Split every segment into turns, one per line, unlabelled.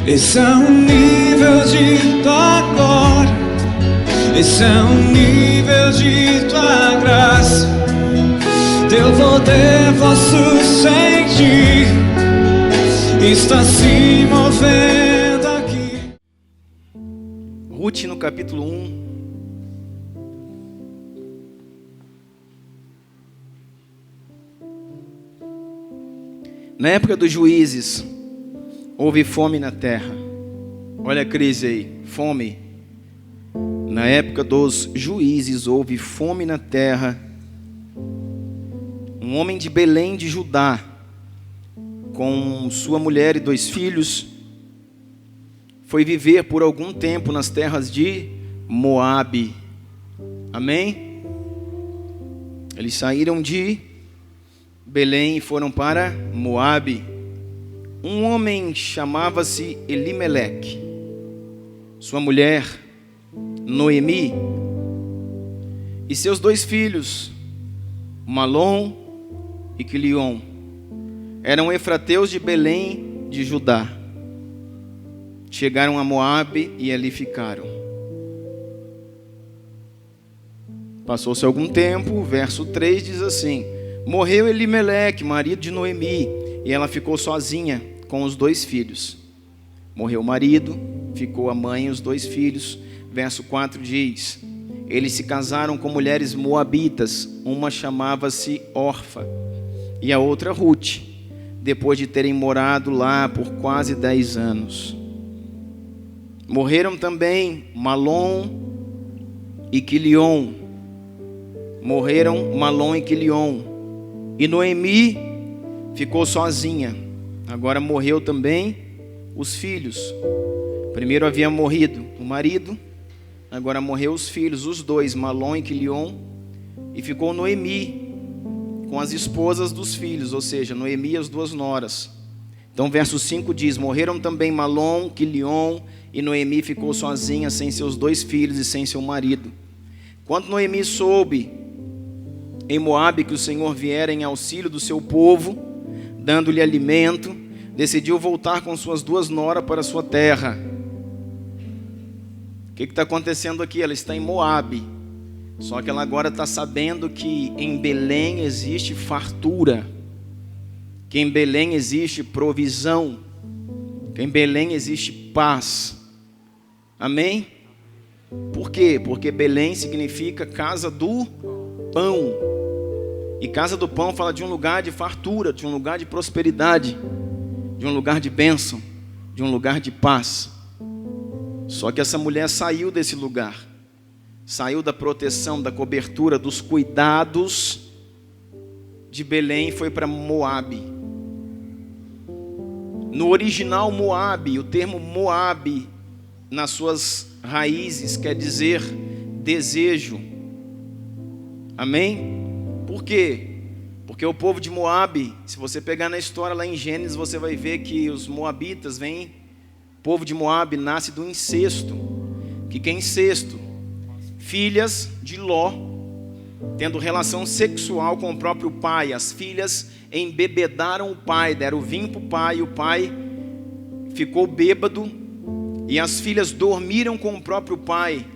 Esse é o nível de tua glória, esse é o nível de tua graça. Teu poder posso sentir, está se movendo aqui.
Ruth no capítulo 1. Na época dos juízes, houve fome na terra. Olha a crise aí, fome. Na época dos juízes, houve fome na terra. Um homem de Belém de Judá, com sua mulher e 2 filhos, foi viver por algum tempo nas terras de Moabe. Amém? Eles saíram de Belém e foram para Moabe. Um homem chamava-se Elimeleque, sua mulher Noemi e seus 2 filhos, Malom e Quilion, eram efrateus de Belém de Judá. Chegaram a Moabe e ali ficaram. Passou-se algum tempo, o verso 3 diz assim: morreu Elimeleque, marido de Noemi, e ela ficou sozinha com os 2 filhos. Morreu o marido, ficou a mãe e os 2 filhos. Verso 4 diz: eles se casaram com mulheres moabitas, uma chamava-se Orfa e a outra Ruth, depois de terem morado lá por quase 10 anos. Morreram também Malom e Quilion. Morreram Malom e Quilion. E Noemi ficou sozinha. Agora morreu também os filhos. Primeiro havia morrido o marido, agora morreu os filhos, os 2, Malom e Quilion. E ficou Noemi com as esposas dos filhos, ou seja, Noemi e as 2 noras. Então verso 5 diz: morreram também Malom, Quilion, e Noemi ficou sozinha, sem seus 2 filhos e sem seu marido. Quando Noemi soube em Moabe que o Senhor viera em auxílio do seu povo, dando-lhe alimento, decidiu voltar com suas 2 noras para sua terra. O que está acontecendo aqui? Ela está em Moabe, só que ela agora está sabendo que em Belém existe fartura, que em Belém existe provisão, que em Belém existe paz. Amém? Por quê? Porque Belém significa casa do pão. E casa do pão fala de um lugar de fartura, de um lugar de prosperidade, de um lugar de bênção, de um lugar de paz. Só que essa mulher saiu desse lugar, saiu da proteção, da cobertura, dos cuidados de Belém e foi para Moabe. No original Moabe, o termo Moabe, nas suas raízes, quer dizer desejo. Amém? Por quê? Porque o povo de Moabe, se você pegar na história lá em Gênesis, você vai ver que os moabitas vêm, o povo de Moabe nasce do incesto. O que é incesto? Filhas de Ló, tendo relação sexual com o próprio pai. As filhas embebedaram o pai, deram vinho para o pai, e o pai ficou bêbado, e as filhas dormiram com o próprio pai.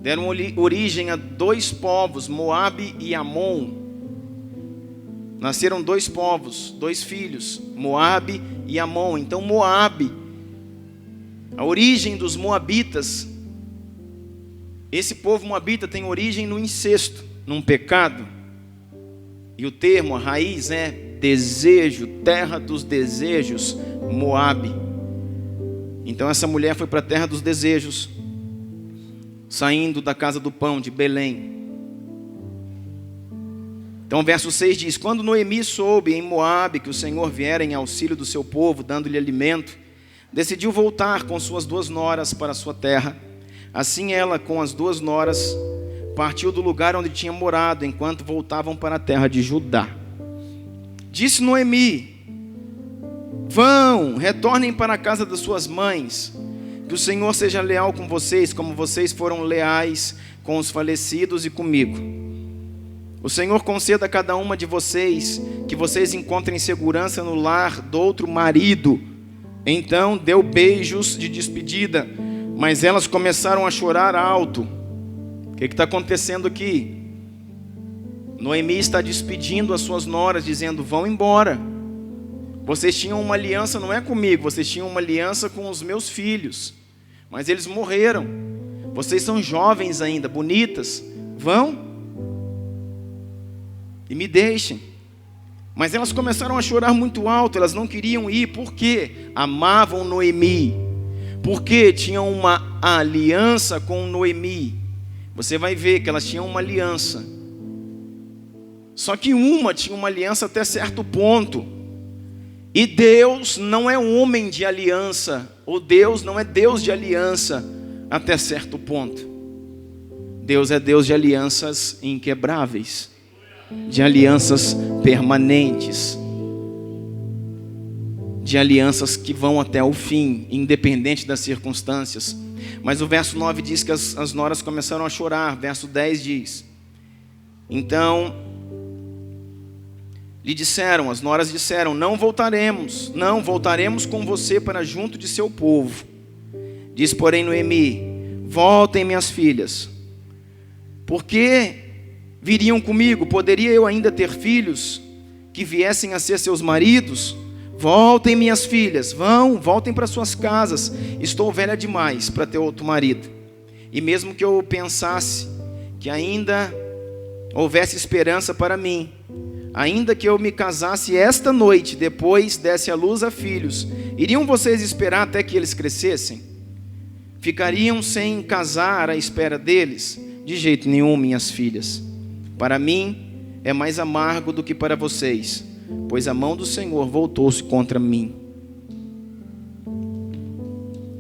Deram origem a 2 povos, Moabe e Amon. Nasceram 2 povos, 2 filhos, Moabe e Amon. Então Moabe, a origem dos moabitas, esse povo moabita tem origem no incesto, num pecado. E o termo, a raiz é desejo, terra dos desejos, Moabe. Então essa mulher foi para a terra dos desejos, saindo da casa do pão de Belém. Então o verso 6 diz: quando Noemi soube em Moabe que o Senhor viera em auxílio do seu povo, dando-lhe alimento, decidiu voltar com suas 2 noras para a sua terra. Assim ela, com as 2 noras, partiu do lugar onde tinha morado, enquanto voltavam para a terra de Judá. Disse Noemi: vão, retornem para a casa das suas mães, que o Senhor seja leal com vocês, como vocês foram leais com os falecidos e comigo. O Senhor conceda a cada uma de vocês que vocês encontrem segurança no lar do outro marido Então deu beijos de despedida, mas elas começaram a chorar alto. O que está acontecendo aqui? Noemi está despedindo as suas noras, dizendo: vão embora. Vocês tinham uma aliança, não é comigo, vocês tinham uma aliança com os meus filhos, mas eles morreram. Vocês são jovens ainda, bonitas, vão e me deixem. Mas elas começaram a chorar muito alto, elas não queriam ir, porque amavam Noemi, porque tinham uma aliança com Noemi. Você vai ver que elas tinham uma aliança, só que uma tinha uma aliança até certo ponto, e Deus não é um homem de aliança, ou Deus não é Deus de aliança até certo ponto. Deus é Deus de alianças inquebráveis, de alianças permanentes, de alianças que vão até o fim, independente das circunstâncias. Mas o verso 9 diz que as noras começaram a chorar. Verso 10 diz: então lhe disseram, as noras disseram: não voltaremos com você para junto de seu povo. Diz, porém, Noemi: voltem, minhas filhas, porque viriam comigo, poderia eu ainda ter filhos que viessem a ser seus maridos? Voltem, minhas filhas, voltem para suas casas, estou velha demais para ter outro marido. E mesmo que eu pensasse que ainda houvesse esperança para mim, ainda que eu me casasse esta noite, depois desse à luz a filhos, iriam vocês esperar até que eles crescessem? Ficariam sem casar à espera deles? De jeito nenhum, minhas filhas. Para mim é mais amargo do que para vocês, pois a mão do Senhor voltou-se contra mim.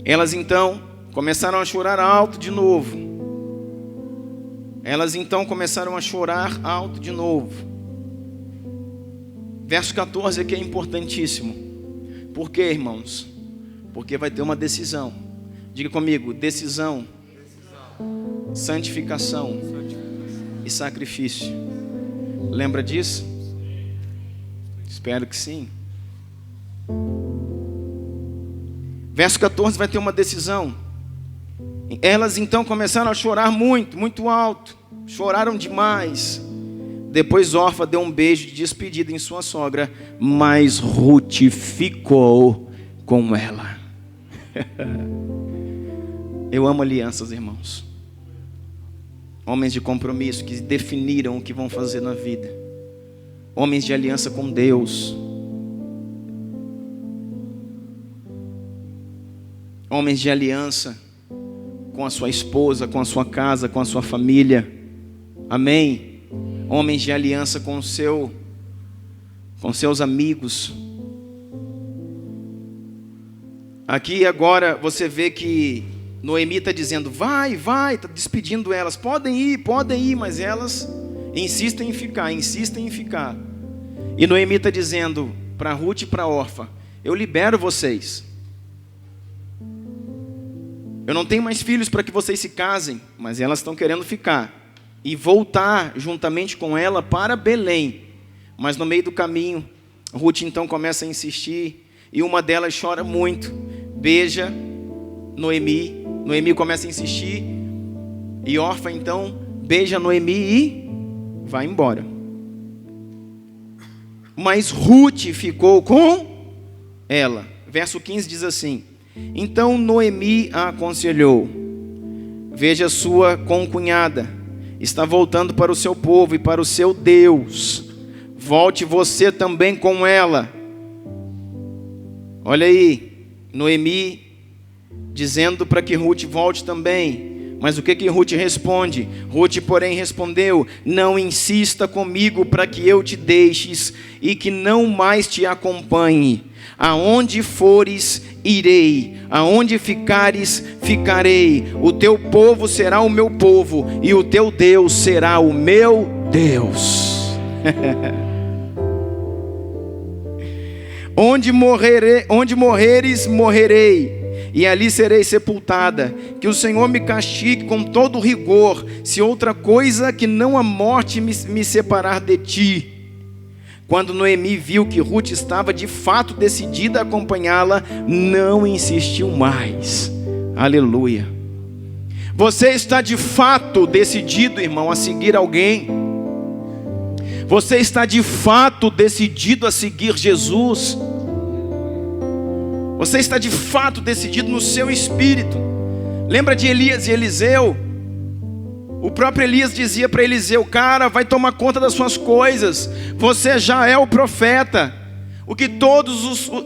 Elas então começaram a chorar alto de novo. Verso 14 aqui é importantíssimo. Por quê, irmãos? Porque vai ter uma decisão. Diga comigo: decisão, santificação e sacrifício. Lembra disso? Espero que sim. Verso 14 vai ter uma decisão. Elas então começaram a chorar muito, muito alto. Choraram demais. Depois Orfa deu um beijo de despedida em sua sogra, mas Ruth ficou com ela. Eu amo alianças, irmãos. Homens de compromisso que definiram o que vão fazer na vida. Homens de aliança com Deus. Homens de aliança com a sua esposa, com a sua casa, com a sua família. Amém? Homens de aliança com seus amigos. Aqui agora você vê que Noemi está dizendo: vai, está despedindo elas, podem ir, mas elas insistem em ficar. E Noemi está dizendo para Ruth e para Orfa: eu libero vocês, eu não tenho mais filhos para que vocês se casem, mas elas estão querendo ficar e voltar juntamente com ela para Belém. Mas no meio do caminho, Ruth então começa a insistir, e uma delas chora muito, beija Noemi. Noemi começa a insistir, e Orfa então beija Noemi e vai embora. Mas Ruth ficou com ela. Verso 15 diz assim: então Noemi a aconselhou: veja, sua concunhada está voltando para o seu povo e para o seu Deus, volte você também com ela. Olha aí, Noemi dizendo para que Ruth volte também. Mas o que Ruth responde? Ruth, porém, respondeu: não insista comigo para que eu te deixes e que não mais te acompanhe. Aonde fores, irei, aonde ficares, ficarei. O teu povo será o meu povo e o teu Deus será o meu Deus. Onde morreres, morrerei, e ali serei sepultada. Que o Senhor me castigue com todo rigor, se outra coisa que não a morte me separar de ti. Quando Noemi viu que Ruth estava de fato decidida a acompanhá-la, não insistiu mais. Aleluia. Você está de fato decidido, irmão, a seguir alguém? Você está de fato decidido a seguir Jesus? Você está de fato decidido no seu espírito? Lembra de Elias e Eliseu? O próprio Elias dizia para Eliseu: cara, vai tomar conta das suas coisas, você já é o profeta. O que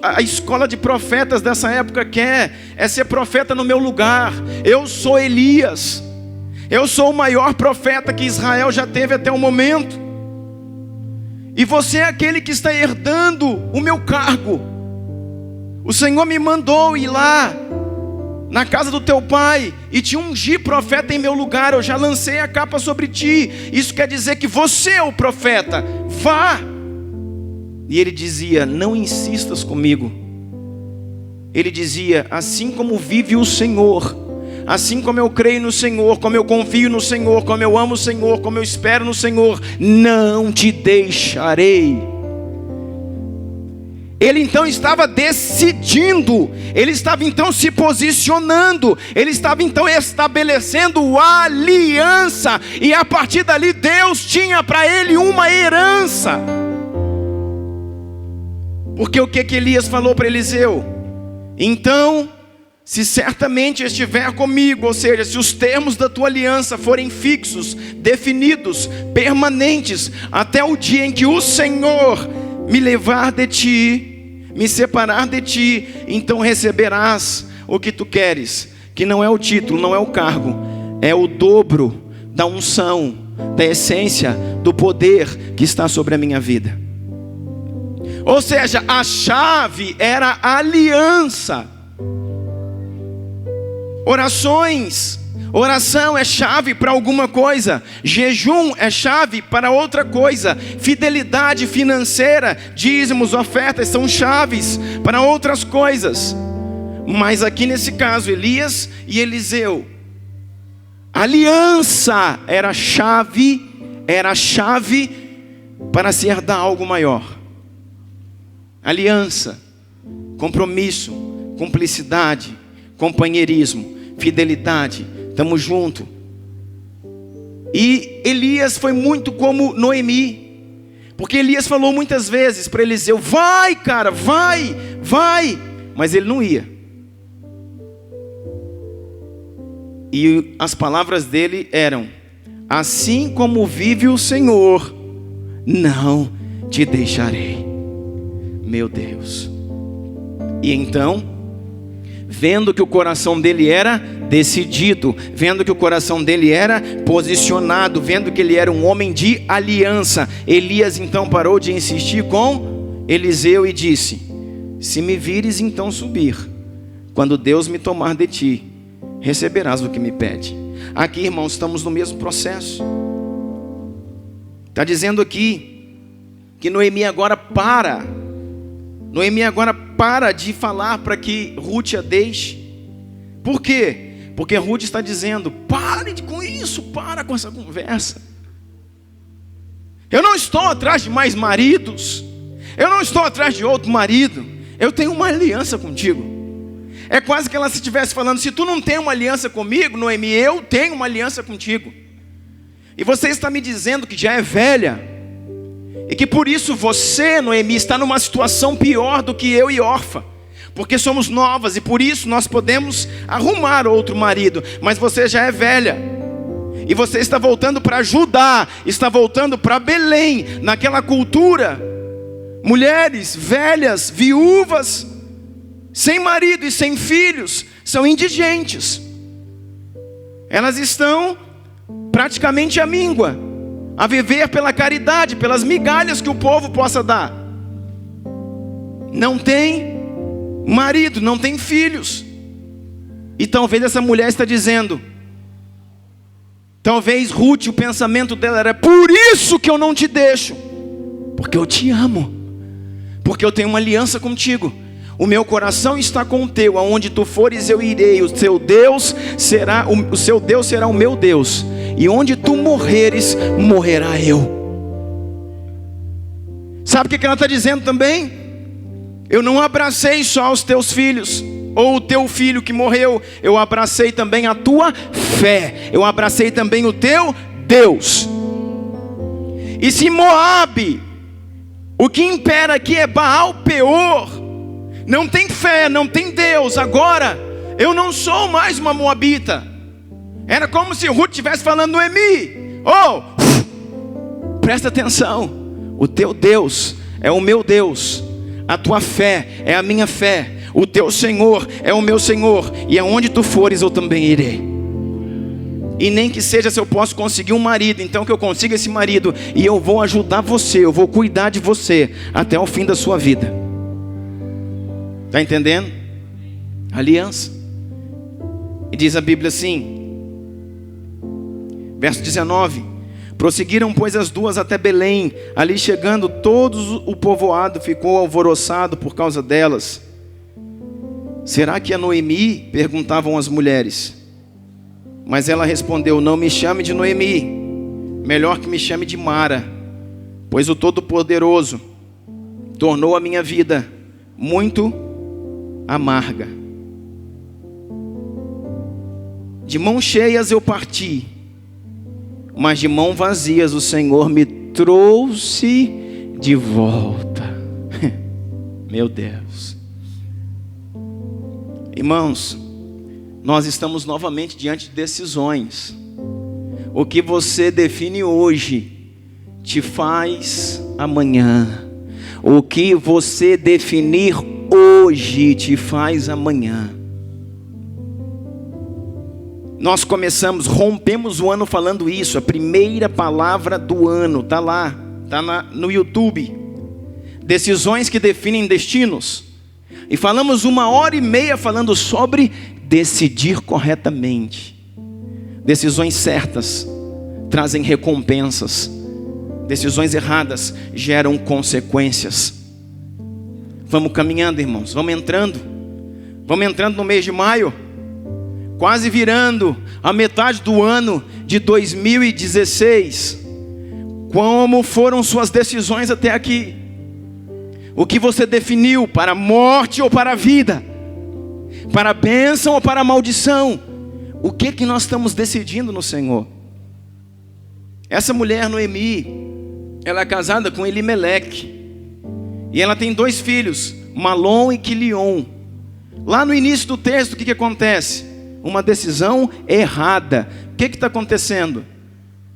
a escola de profetas dessa época quer é ser profeta no meu lugar. Eu sou Elias, eu sou o maior profeta que Israel já teve até o momento, e você é aquele que está herdando o meu cargo. O Senhor me mandou ir lá na casa do teu pai e te ungir profeta em meu lugar. Eu já lancei a capa sobre ti. Isso quer dizer que você é o profeta. Vá. E ele dizia: não insistas comigo. Ele dizia: assim como vive o Senhor, assim como eu creio no Senhor, como eu confio no Senhor, como eu amo o Senhor, como eu espero no Senhor, não te deixarei. Ele então estava decidindo, ele estava então se posicionando, ele estava então estabelecendo aliança, e a partir dali Deus tinha para ele uma herança. Porque o que Elias falou para Eliseu? Então, se certamente estiver comigo, ou seja, se os termos da tua aliança forem fixos, definidos, permanentes, até o dia em que o Senhor me levar de ti, me separar de ti, então receberás o que tu queres, que não é o título, não é o cargo, é o dobro da unção, da essência, do poder que está sobre a minha vida. Ou seja, a chave era a aliança. Oração é chave para alguma coisa, jejum é chave para outra coisa, fidelidade financeira, dízimos, ofertas são chaves para outras coisas. Mas aqui nesse caso, Elias e Eliseu, aliança era a chave para se herdar algo maior. Aliança, compromisso, cumplicidade, companheirismo, fidelidade, estamos juntos. E Elias foi muito como Noemi, porque Elias falou muitas vezes para Eliseu: vai cara, vai, mas ele não ia. E as palavras dele eram: assim como vive o Senhor, não te deixarei. Meu Deus. E então, vendo que o coração dele era decidido, vendo que o coração dele era posicionado, vendo que ele era um homem de aliança, Elias então parou de insistir com Eliseu e disse: se me vires então subir, quando Deus me tomar de ti, receberás o que me pede. Aqui, irmãos, estamos no mesmo processo. Está dizendo aqui que Noemi agora para de falar para que Ruth a deixe. Por quê? Porque Ruth está dizendo: pare com isso, para com essa conversa. Eu não estou atrás de mais maridos, eu não estou atrás de outro marido, eu tenho uma aliança contigo. É quase que ela se estivesse falando: se tu não tem uma aliança comigo, Noemi, eu tenho uma aliança contigo. E você está me dizendo que já é velha, e que por isso você, Noemi, está numa situação pior do que eu e Orfa, porque somos novas e por isso nós podemos arrumar outro marido, mas você já é velha, e você está voltando para Judá, está voltando para Belém. Naquela cultura, mulheres velhas, viúvas, sem marido e sem filhos, são indigentes. Elas estão praticamente à míngua, a viver pela caridade, pelas migalhas que o povo possa dar. Não tem marido, não tem filhos. E talvez essa mulher está dizendo, talvez Ruth, o pensamento dela era: por isso que eu não te deixo, porque eu te amo, porque eu tenho uma aliança contigo. O meu coração está com o teu, aonde tu fores eu irei, o seu Deus será o meu Deus, e onde tu morreres, morrerá eu. Sabe o que ela está dizendo também? Eu não abracei só os teus filhos, ou o teu filho que morreu, eu abracei também a tua fé, eu abracei também o teu Deus. E se Moabe, o que impera aqui é Baal Peor, não tem fé, não tem Deus, agora eu não sou mais uma moabita. Era como se Ruth estivesse falando: Noemi, presta atenção, o teu Deus é o meu Deus, a tua fé é a minha fé, o teu Senhor é o meu Senhor, e aonde tu fores eu também irei. E nem que seja se eu posso conseguir um marido, então que eu consiga esse marido, e eu vou ajudar você, eu vou cuidar de você até o fim da sua vida. Está entendendo? Aliança. E diz a Bíblia assim, verso 19: prosseguiram, pois, as duas até Belém. Ali chegando, todo o povoado ficou alvoroçado por causa delas. Será que é Noemi? Perguntavam as mulheres. Mas ela respondeu: não me chame de Noemi, melhor que me chame de Mara, pois o Todo-Poderoso tornou a minha vida muito amarga. De mãos cheias eu parti, mas de mãos vazias o Senhor me trouxe de volta. Meu Deus. Irmãos, nós estamos novamente diante de decisões. O que você define hoje te faz amanhã. O que você definir hoje te faz amanhã. Nós rompemos o ano falando isso. A primeira palavra do ano está lá, está no YouTube. Decisões que definem destinos. E falamos 1h30 falando sobre decidir corretamente. Decisões certas trazem recompensas. Decisões erradas geram consequências. Vamos caminhando, irmãos. Vamos entrando no mês de maio. Quase virando a metade do ano de 2016. Como foram suas decisões até aqui? O que você definiu para a morte ou para a vida? Para a bênção ou para a maldição? O que nós estamos decidindo no Senhor? Essa mulher, Noemi, ela é casada com Elimeleque. E ela tem 2 filhos, Malom e Quilion. Lá no início do texto, o que acontece? Uma decisão errada. O que está acontecendo?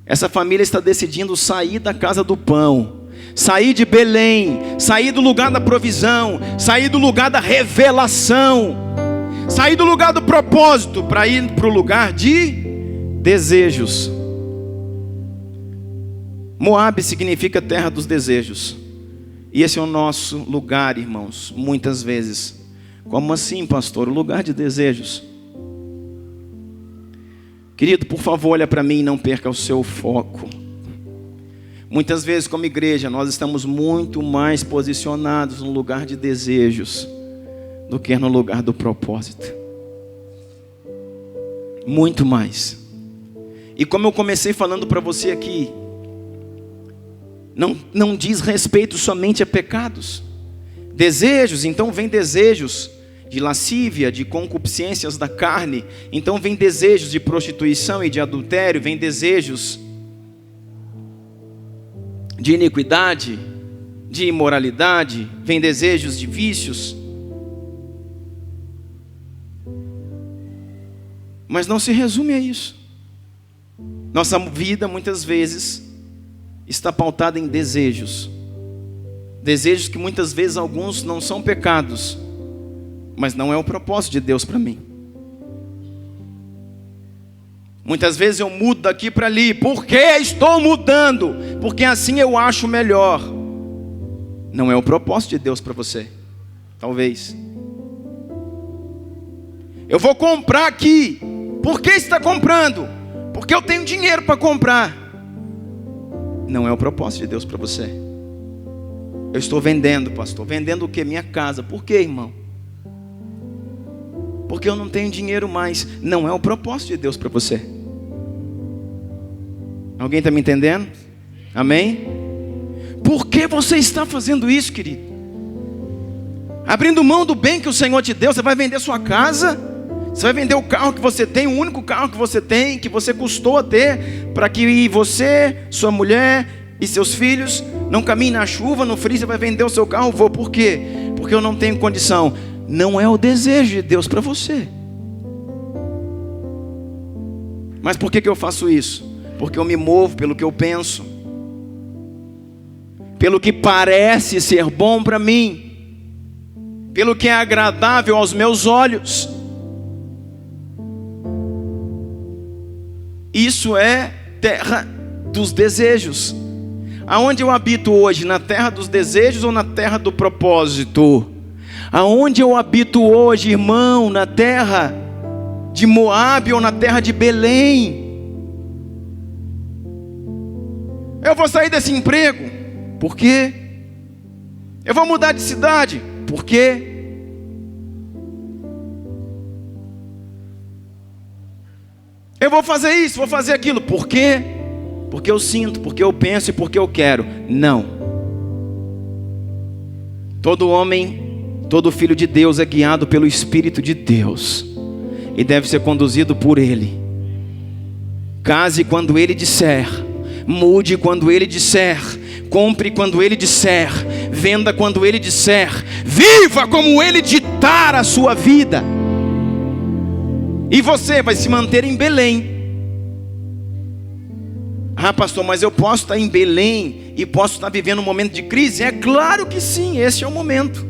Essa família está decidindo sair da casa do pão, sair de Belém, sair do lugar da provisão, sair do lugar da revelação, sair do lugar do propósito para ir para o lugar de desejos. Moabe significa terra dos desejos. E esse é o nosso lugar, irmãos, muitas vezes. Como assim, pastor? O lugar de desejos. Querido, por favor, olha para mim e não perca o seu foco. Muitas vezes, como igreja, nós estamos muito mais posicionados no lugar de desejos do que no lugar do propósito. Muito mais. E como eu comecei falando para você aqui, não diz respeito somente a pecados. Desejos, então vem desejos de lascívia, de concupiscências da carne. Então vem desejos de prostituição e de adultério, vem desejos de iniquidade, de imoralidade, vem desejos de vícios. Mas não se resume a isso. Nossa vida muitas vezes está pautada em desejos. Desejos que muitas vezes alguns não são pecados, mas não é o propósito de Deus para mim. Muitas vezes eu mudo daqui para ali. Por que estou mudando? Porque assim eu acho melhor. Não é o propósito de Deus para você. Talvez. Eu vou comprar aqui. Por que está comprando? Porque eu tenho dinheiro para comprar. Não é o propósito de Deus para você. Eu estou vendendo, pastor. Vendendo o quê? Minha casa. Por quê, irmão? Porque eu não tenho dinheiro mais. Não é o propósito de Deus para você. Alguém está me entendendo? Amém? Por que que você está fazendo isso, querido? Abrindo mão do bem que o Senhor te deu, você vai vender sua casa, você vai vender o carro que você tem, o único carro que você tem, que você custou a ter, para que você, sua mulher e seus filhos não caminhem na chuva, no frio. Você vai vender o seu carro. Por quê? Porque eu não tenho condição. Não é o desejo de Deus para você. Mas por que eu faço isso? Porque eu me movo pelo que eu penso, pelo que parece ser bom para mim, pelo que é agradável aos meus olhos. Isso é terra dos desejos. Aonde eu habito hoje? Na terra dos desejos ou na terra do propósito? Aonde eu habito hoje, irmão? Na terra de Moabe ou na terra de Belém? Eu vou sair desse emprego. Por quê? Eu vou mudar de cidade. Por quê? Eu vou fazer isso, vou fazer aquilo. Por quê? Porque eu sinto, porque eu penso e porque eu quero. Não. Todo homem, todo filho de Deus é guiado pelo Espírito de Deus e deve ser conduzido por Ele. Case quando Ele disser, mude quando Ele disser, compre quando Ele disser, venda quando Ele disser, viva como Ele ditar a sua vida. E você vai se manter em Belém. Ah, pastor, mas eu posso estar em Belém e posso estar vivendo um momento de crise? É claro que sim, esse é o momento.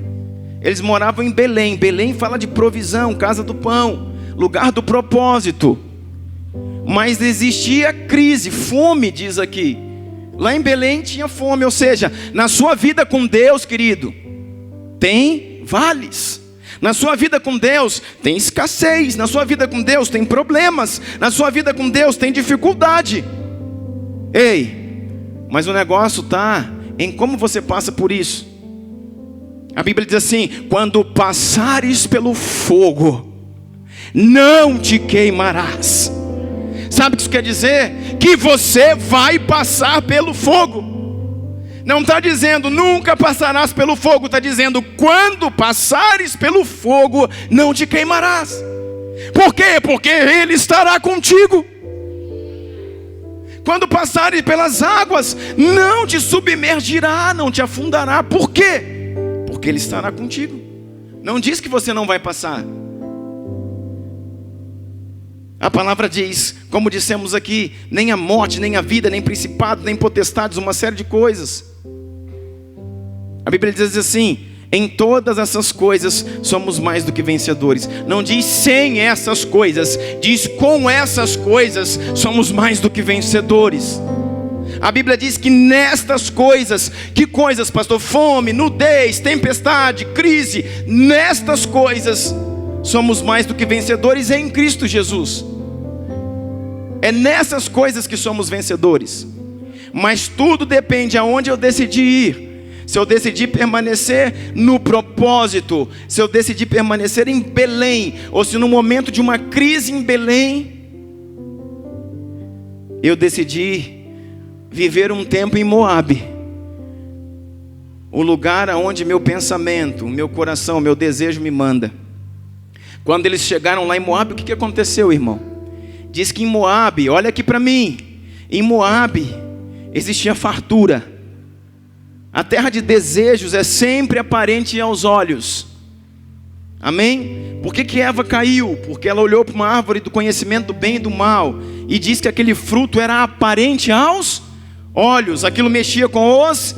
Eles moravam em Belém. Belém fala de provisão, casa do pão, lugar do propósito. Mas existia crise, fome, diz aqui. Lá em Belém tinha fome, ou seja, na sua vida com Deus, querido, tem vales. Na sua vida com Deus tem escassez. Na sua vida com Deus tem problemas. Na sua vida com Deus tem dificuldade. Ei, mas o negócio está em como você passa por isso. A Bíblia diz assim: quando passares pelo fogo, não te queimarás. Sabe o que isso quer dizer? Que você vai passar pelo fogo. Não está dizendo nunca passarás pelo fogo. Está dizendo quando passares pelo fogo, não te queimarás. Por quê? Porque Ele estará contigo. Quando passares pelas águas, não te submergirá, não te afundará. Por quê? Porque Ele estará contigo. Não diz que você não vai passar. A palavra diz, como dissemos aqui, nem a morte, nem a vida, nem principado, nem potestades, uma série de coisas. A Bíblia diz assim: em todas essas coisas somos mais do que vencedores. Não diz sem essas coisas, diz com essas coisas somos mais do que vencedores. A Bíblia diz que nestas coisas, que coisas, pastor? Fome, nudez, tempestade, crise. Nestas coisas somos mais do que vencedores em Cristo Jesus. É nessas coisas que somos vencedores. Mas tudo depende aonde eu decidi ir. Se eu decidir permanecer no propósito, se eu decidir permanecer em Belém, ou se no momento de uma crise em Belém, eu decidi viver um tempo em Moabe, o lugar aonde meu pensamento, meu coração, meu desejo me manda. Quando eles chegaram lá em Moabe, o que aconteceu, irmão? Diz que em Moabe, olha aqui para mim, em Moabe existia fartura. A terra de desejos é sempre aparente aos olhos. Amém? Por que Eva caiu? Porque ela olhou para uma árvore do conhecimento do bem e do mal e disse que aquele fruto era aparente aos olhos. Aquilo mexia com os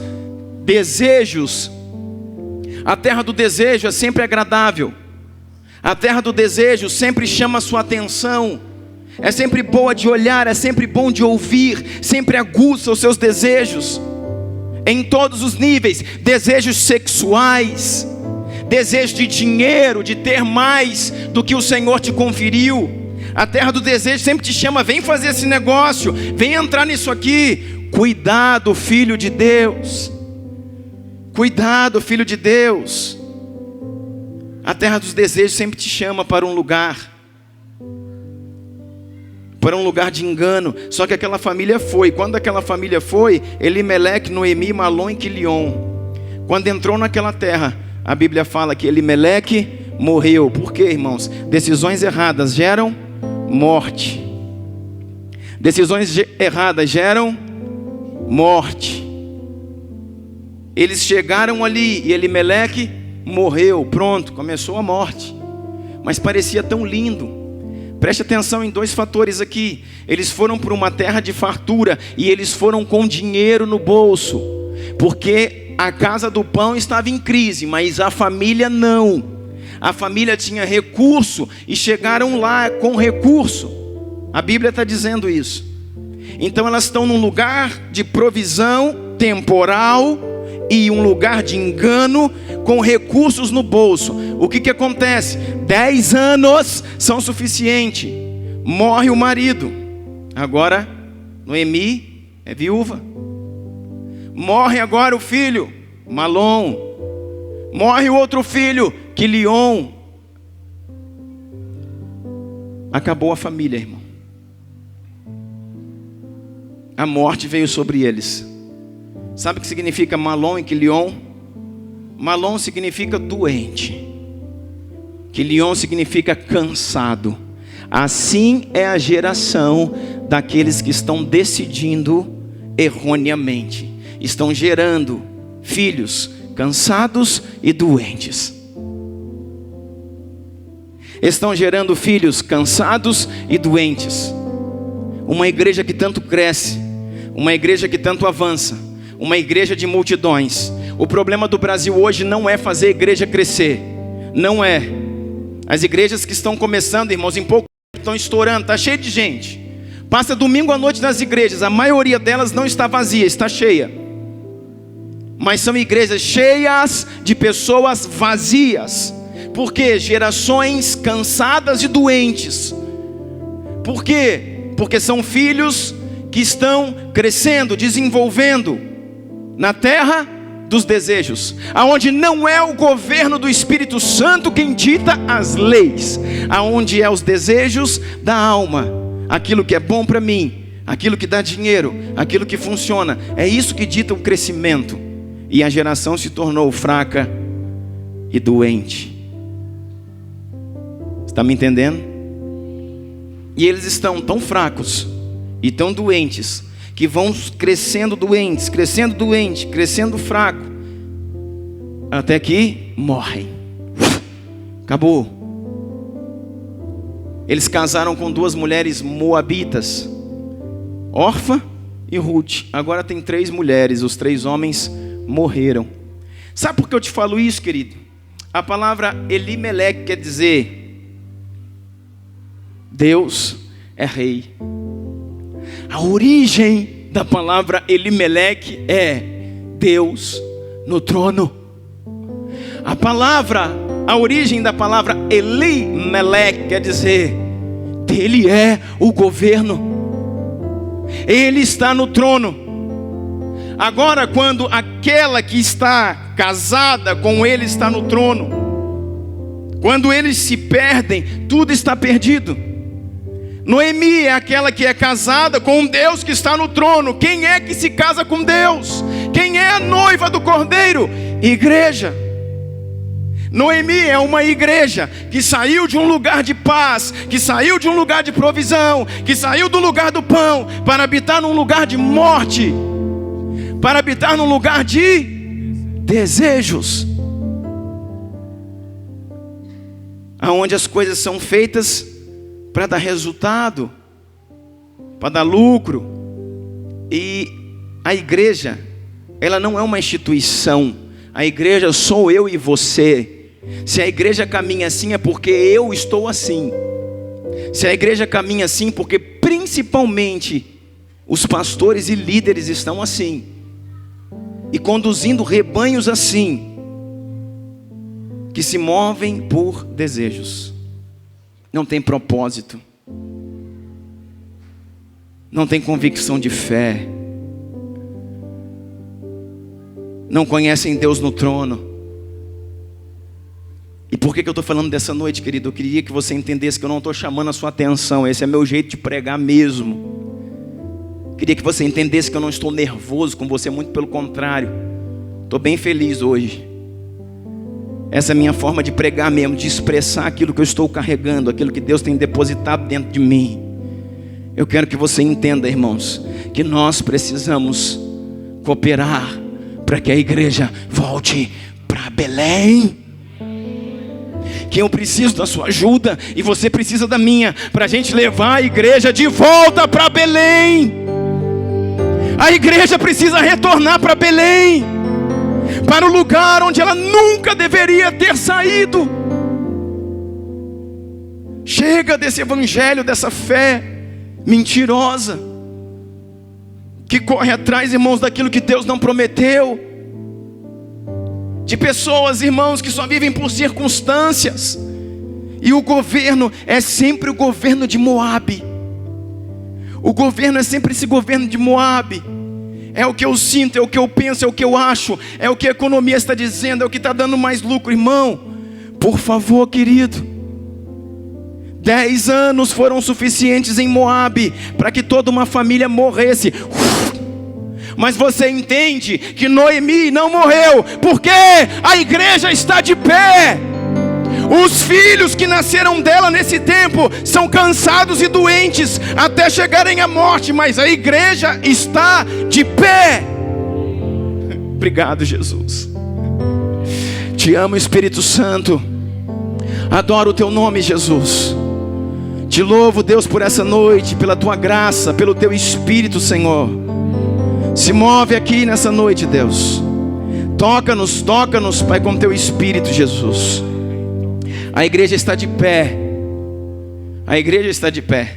desejos. A terra do desejo é sempre agradável. A terra do desejo sempre chama a sua atenção. É sempre boa de olhar, é sempre bom de ouvir, sempre aguça os seus desejos. Em todos os níveis, desejos sexuais, desejo de dinheiro, de ter mais do que o Senhor te conferiu. A terra do desejo sempre te chama: vem fazer esse negócio, vem entrar nisso aqui. Cuidado, filho de Deus. Cuidado, filho de Deus. A terra dos desejos sempre te chama para um lugar para um lugar de engano. Só que aquela família foi. Quando aquela família foi, Elimeleque, Noemi, Malom e Quilion, quando entrou naquela terra, a Bíblia fala que Elimeleque morreu. Por quê, irmãos? Decisões erradas geram morte. Decisões erradas geram morte. Eles chegaram ali e Elimeleque morreu. Pronto, começou a morte. Mas parecia tão lindo. Preste atenção em dois fatores aqui. Eles foram para uma terra de fartura e eles foram com dinheiro no bolso, porque a casa do pão estava em crise, mas a família não. A família tinha recurso e chegaram lá com recurso. A Bíblia está dizendo isso. Então elas estão num lugar de provisão temporal e um lugar de engano com recursos no bolso. O que acontece? 10 anos são suficientes. Morre o marido. Agora Noemi é viúva. Morre agora o filho, Malom. Morre o outro filho, Quilion. Acabou a família, irmão. A morte veio sobre eles. Sabe o que significa Malom e Quilion? Malom significa doente. Quilion significa cansado. Assim é a geração daqueles que estão decidindo erroneamente. Estão gerando filhos cansados e doentes. Estão gerando filhos cansados e doentes. Uma igreja que tanto cresce, uma igreja que tanto avança, uma igreja de multidões. O problema do Brasil hoje não é fazer a igreja crescer. Não é. As igrejas que estão começando, irmãos, em pouco estão estourando, está cheio de gente. Passa domingo à noite nas igrejas, a maioria delas não está vazia, está cheia. Mas são igrejas cheias de pessoas vazias. Por quê? Gerações cansadas e doentes. Por quê? Porque são filhos que estão crescendo, desenvolvendo na terra dos desejos, aonde não é o governo do Espírito Santo quem dita as leis, aonde é os desejos da alma, aquilo que é bom para mim, aquilo que dá dinheiro, aquilo que funciona, é isso que dita o crescimento. E a geração se tornou fraca e doente. Está me entendendo? E eles estão tão fracos e tão doentes que vão crescendo doentes, crescendo doente, crescendo fraco, até que morrem. Acabou. Eles casaram com 2 mulheres moabitas, Orfa e Ruth. Agora tem 3 mulheres, os 3 homens morreram. Sabe por que eu te falo isso, querido? A palavra Elimeleque quer dizer Deus é rei. A origem da palavra Elimeleque é Deus no trono. A origem da palavra Elimeleque quer dizer dele é o governo. Ele está no trono. Agora, quando aquela que está casada com ele está no trono, quando eles se perdem, tudo está perdido. Noemi é aquela que é casada com um Deus que está no trono. Quem é que se casa com Deus? Quem é a noiva do Cordeiro? Igreja. Noemi é uma igreja que saiu de um lugar de paz, que saiu de um lugar de provisão, que saiu do lugar do pão para habitar num lugar de morte, para habitar num lugar de desejos, aonde as coisas são feitas para dar resultado, para dar lucro. E a igreja, ela não é uma instituição. A igreja sou eu e você. Se a igreja caminha assim é porque eu estou assim. Se a igreja caminha assim porque principalmente os pastores e líderes estão assim, e conduzindo rebanhos assim, que se movem por desejos, não tem propósito, não tem convicção de fé, não conhecem Deus no trono. E por que eu estou falando dessa noite, querido? Eu queria que você entendesse que eu não estou chamando a sua atenção. Esse é meu jeito de pregar mesmo. Queria que você entendesse que eu não estou nervoso com você, muito pelo contrário. Estou bem feliz hoje. Essa é a minha forma de pregar mesmo, de expressar aquilo que eu estou carregando, aquilo que Deus tem depositado dentro de mim. Eu quero que você entenda, irmãos, que nós precisamos cooperar para que a igreja volte para Belém. Que eu preciso da sua ajuda e você precisa da minha, para a gente levar a igreja de volta para Belém. A igreja precisa retornar para Belém, para o lugar onde ela nunca deveria ter saído. Chega desse evangelho, dessa fé mentirosa, que corre atrás, irmãos, daquilo que Deus não prometeu. De pessoas, irmãos, que só vivem por circunstâncias. E o governo é sempre o governo de Moabe. O governo é sempre esse governo de Moabe. É o que eu sinto, é o que eu penso, é o que eu acho, é o que a economia está dizendo, é o que está dando mais lucro. Irmão, por favor, querido, 10 anos foram suficientes em Moabe para que toda uma família morresse. Mas você entende que Noemi não morreu, porque a igreja está de pé. Os filhos que nasceram dela nesse tempo são cansados e doentes até chegarem à morte, mas a igreja está de pé. Obrigado, Jesus. Te amo, Espírito Santo. Adoro o teu nome, Jesus. Te louvo, Deus, por essa noite, pela tua graça, pelo teu Espírito, Senhor. Se move aqui nessa noite, Deus. Toca-nos, Pai, com teu Espírito, Jesus. A igreja está de pé. A igreja está de pé.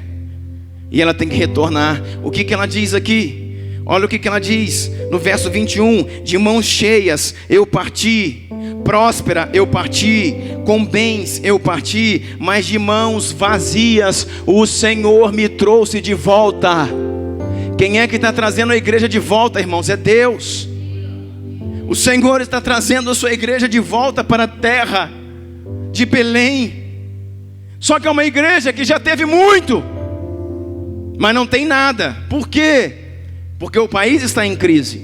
E ela tem que retornar. O que ela diz aqui? Olha o que ela diz no verso 21. De mãos cheias eu parti, próspera eu parti, com bens eu parti, mas de mãos vazias o Senhor me trouxe de volta. Quem é que está trazendo a igreja de volta, irmãos? É Deus. O Senhor está trazendo a sua igreja de volta para a terra de Belém. Só que é uma igreja que já teve muito, mas não tem nada. Por quê? Porque o país está em crise,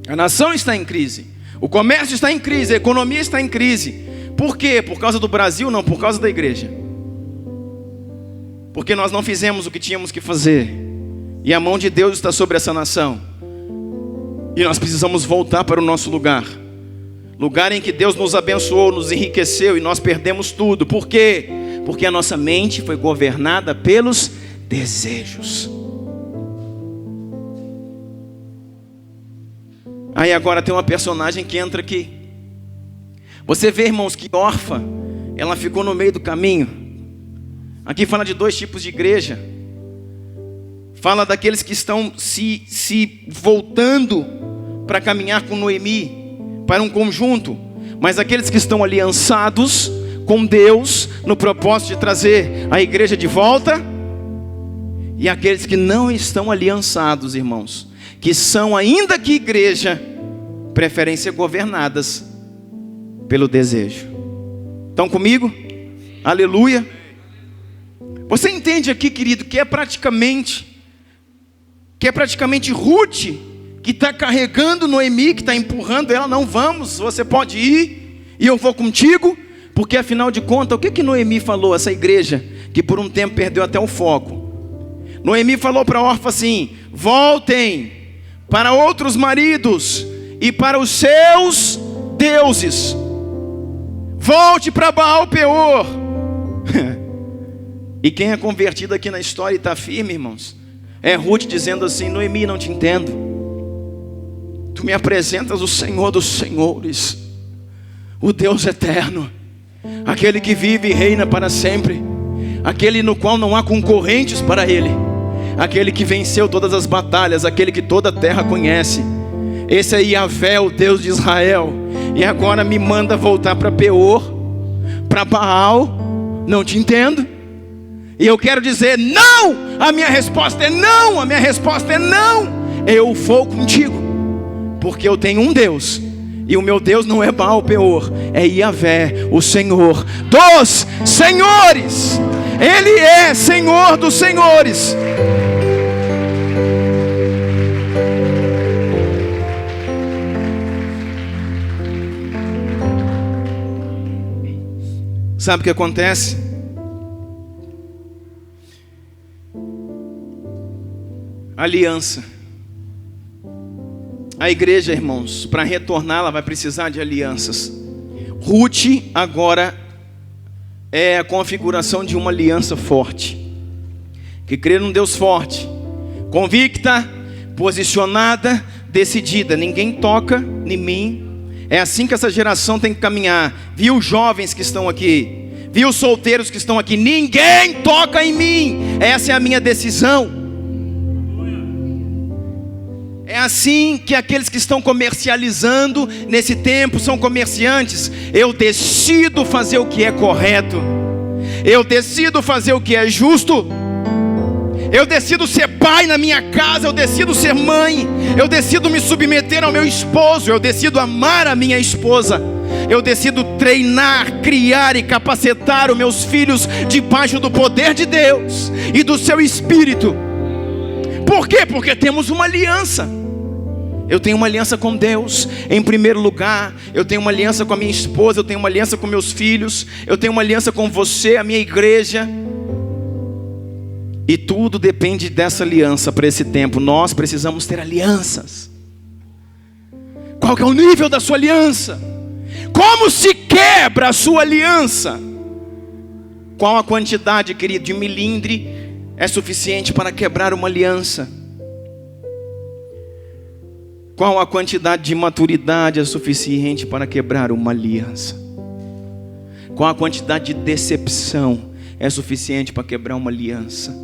a nação está em crise, o comércio está em crise, a economia está em crise. Por quê? Por causa do Brasil? Não, por causa da igreja. Porque nós não fizemos o que tínhamos que fazer. E a mão de Deus está sobre essa nação. E nós precisamos voltar para o nosso lugar. Lugar em que Deus nos abençoou, nos enriqueceu, e nós perdemos tudo. Por quê? Porque a nossa mente foi governada pelos desejos. Aí agora tem uma personagem que entra aqui. Você vê, irmãos, que órfã, ela ficou no meio do caminho. Aqui fala de 2 tipos de igreja. Fala daqueles que estão se voltando para caminhar com Noemi, para um conjunto. Mas aqueles que estão aliançados com Deus, no propósito de trazer a igreja de volta. E aqueles que não estão aliançados, irmãos, que são ainda que igreja, preferem ser governadas pelo desejo. Estão comigo? Aleluia. Você entende aqui, querido, que é praticamente Ruth que está carregando Noemi, que está empurrando ela. Não, vamos, você pode ir e eu vou contigo. Porque afinal de contas, o que Noemi falou? Essa igreja que por um tempo perdeu até o foco. Noemi falou para a órfã assim: voltem para outros maridos e para os seus deuses. Volte para Baal Peor. E quem é convertido aqui na história e está firme, irmãos, é Ruth dizendo assim: Noemi, não te entendo. Tu me apresentas o Senhor dos senhores, o Deus eterno, aquele que vive e reina para sempre, aquele no qual não há concorrentes para ele, aquele que venceu todas as batalhas, aquele que toda a terra conhece. Esse é Yahvé, o Deus de Israel. E agora me manda voltar para Peor, para Baal. Não te entendo. E eu quero dizer não. A minha resposta é não. A minha resposta é não. Eu vou contigo, porque eu tenho um Deus E o meu Deus não é Baal Peor, é Yahvé, o Senhor dos senhores. Ele é Senhor dos senhores. Sabe o que acontece? Aliança. A igreja, irmãos, para retornar, ela vai precisar de alianças. Ruth agora é a configuração de uma aliança forte, que crê num Deus forte, convicta, posicionada, decidida. Ninguém toca em mim. É assim que essa geração tem que caminhar. Viu, jovens que estão aqui? Viu, solteiros que estão aqui? Ninguém toca em mim. Essa é a minha decisão. É assim que aqueles que estão comercializando nesse tempo são comerciantes. Eu decido fazer o que é correto. Eu decido fazer o que é justo. Eu decido ser pai na minha casa. Eu decido ser mãe. Eu decido me submeter ao meu esposo. Eu decido amar a minha esposa. Eu decido treinar, criar e capacitar os meus filhos debaixo do poder de Deus e do seu Espírito. Por quê? Porque temos uma aliança. Eu tenho uma aliança com Deus, em primeiro lugar. Eu tenho uma aliança com a minha esposa. Eu tenho uma aliança com meus filhos. Eu tenho uma aliança com você, a minha igreja. E tudo depende dessa aliança para esse tempo. Nós precisamos ter alianças. Qual que é o nível da sua aliança? Como se quebra a sua aliança? Qual a quantidade, querido, de milindre é suficiente para quebrar uma aliança? Qual a quantidade de maturidade é suficiente para quebrar uma aliança? Qual a quantidade de decepção é suficiente para quebrar uma aliança?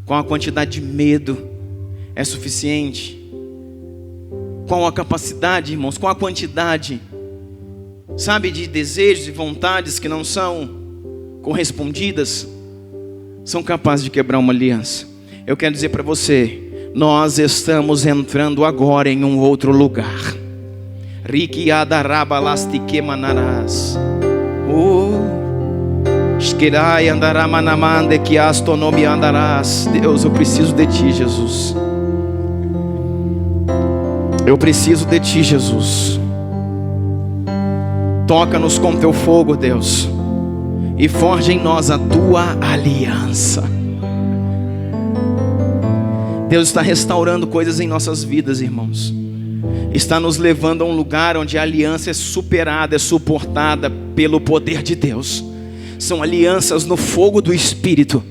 Qual a quantidade de medo é suficiente? Qual a capacidade, irmãos? Qual a quantidade, sabe, de desejos e vontades que não são correspondidas, são capazes de quebrar uma aliança? Eu quero dizer para você, nós estamos entrando agora em um outro lugar. Deus, eu preciso de Ti, Jesus. Eu preciso de Ti, Jesus. Toca-nos com Teu fogo, Deus, e forja em nós a Tua aliança. Deus está restaurando coisas em nossas vidas, irmãos. Está nos levando a um lugar onde a aliança é superada, é suportada pelo poder de Deus. São alianças no fogo do Espírito.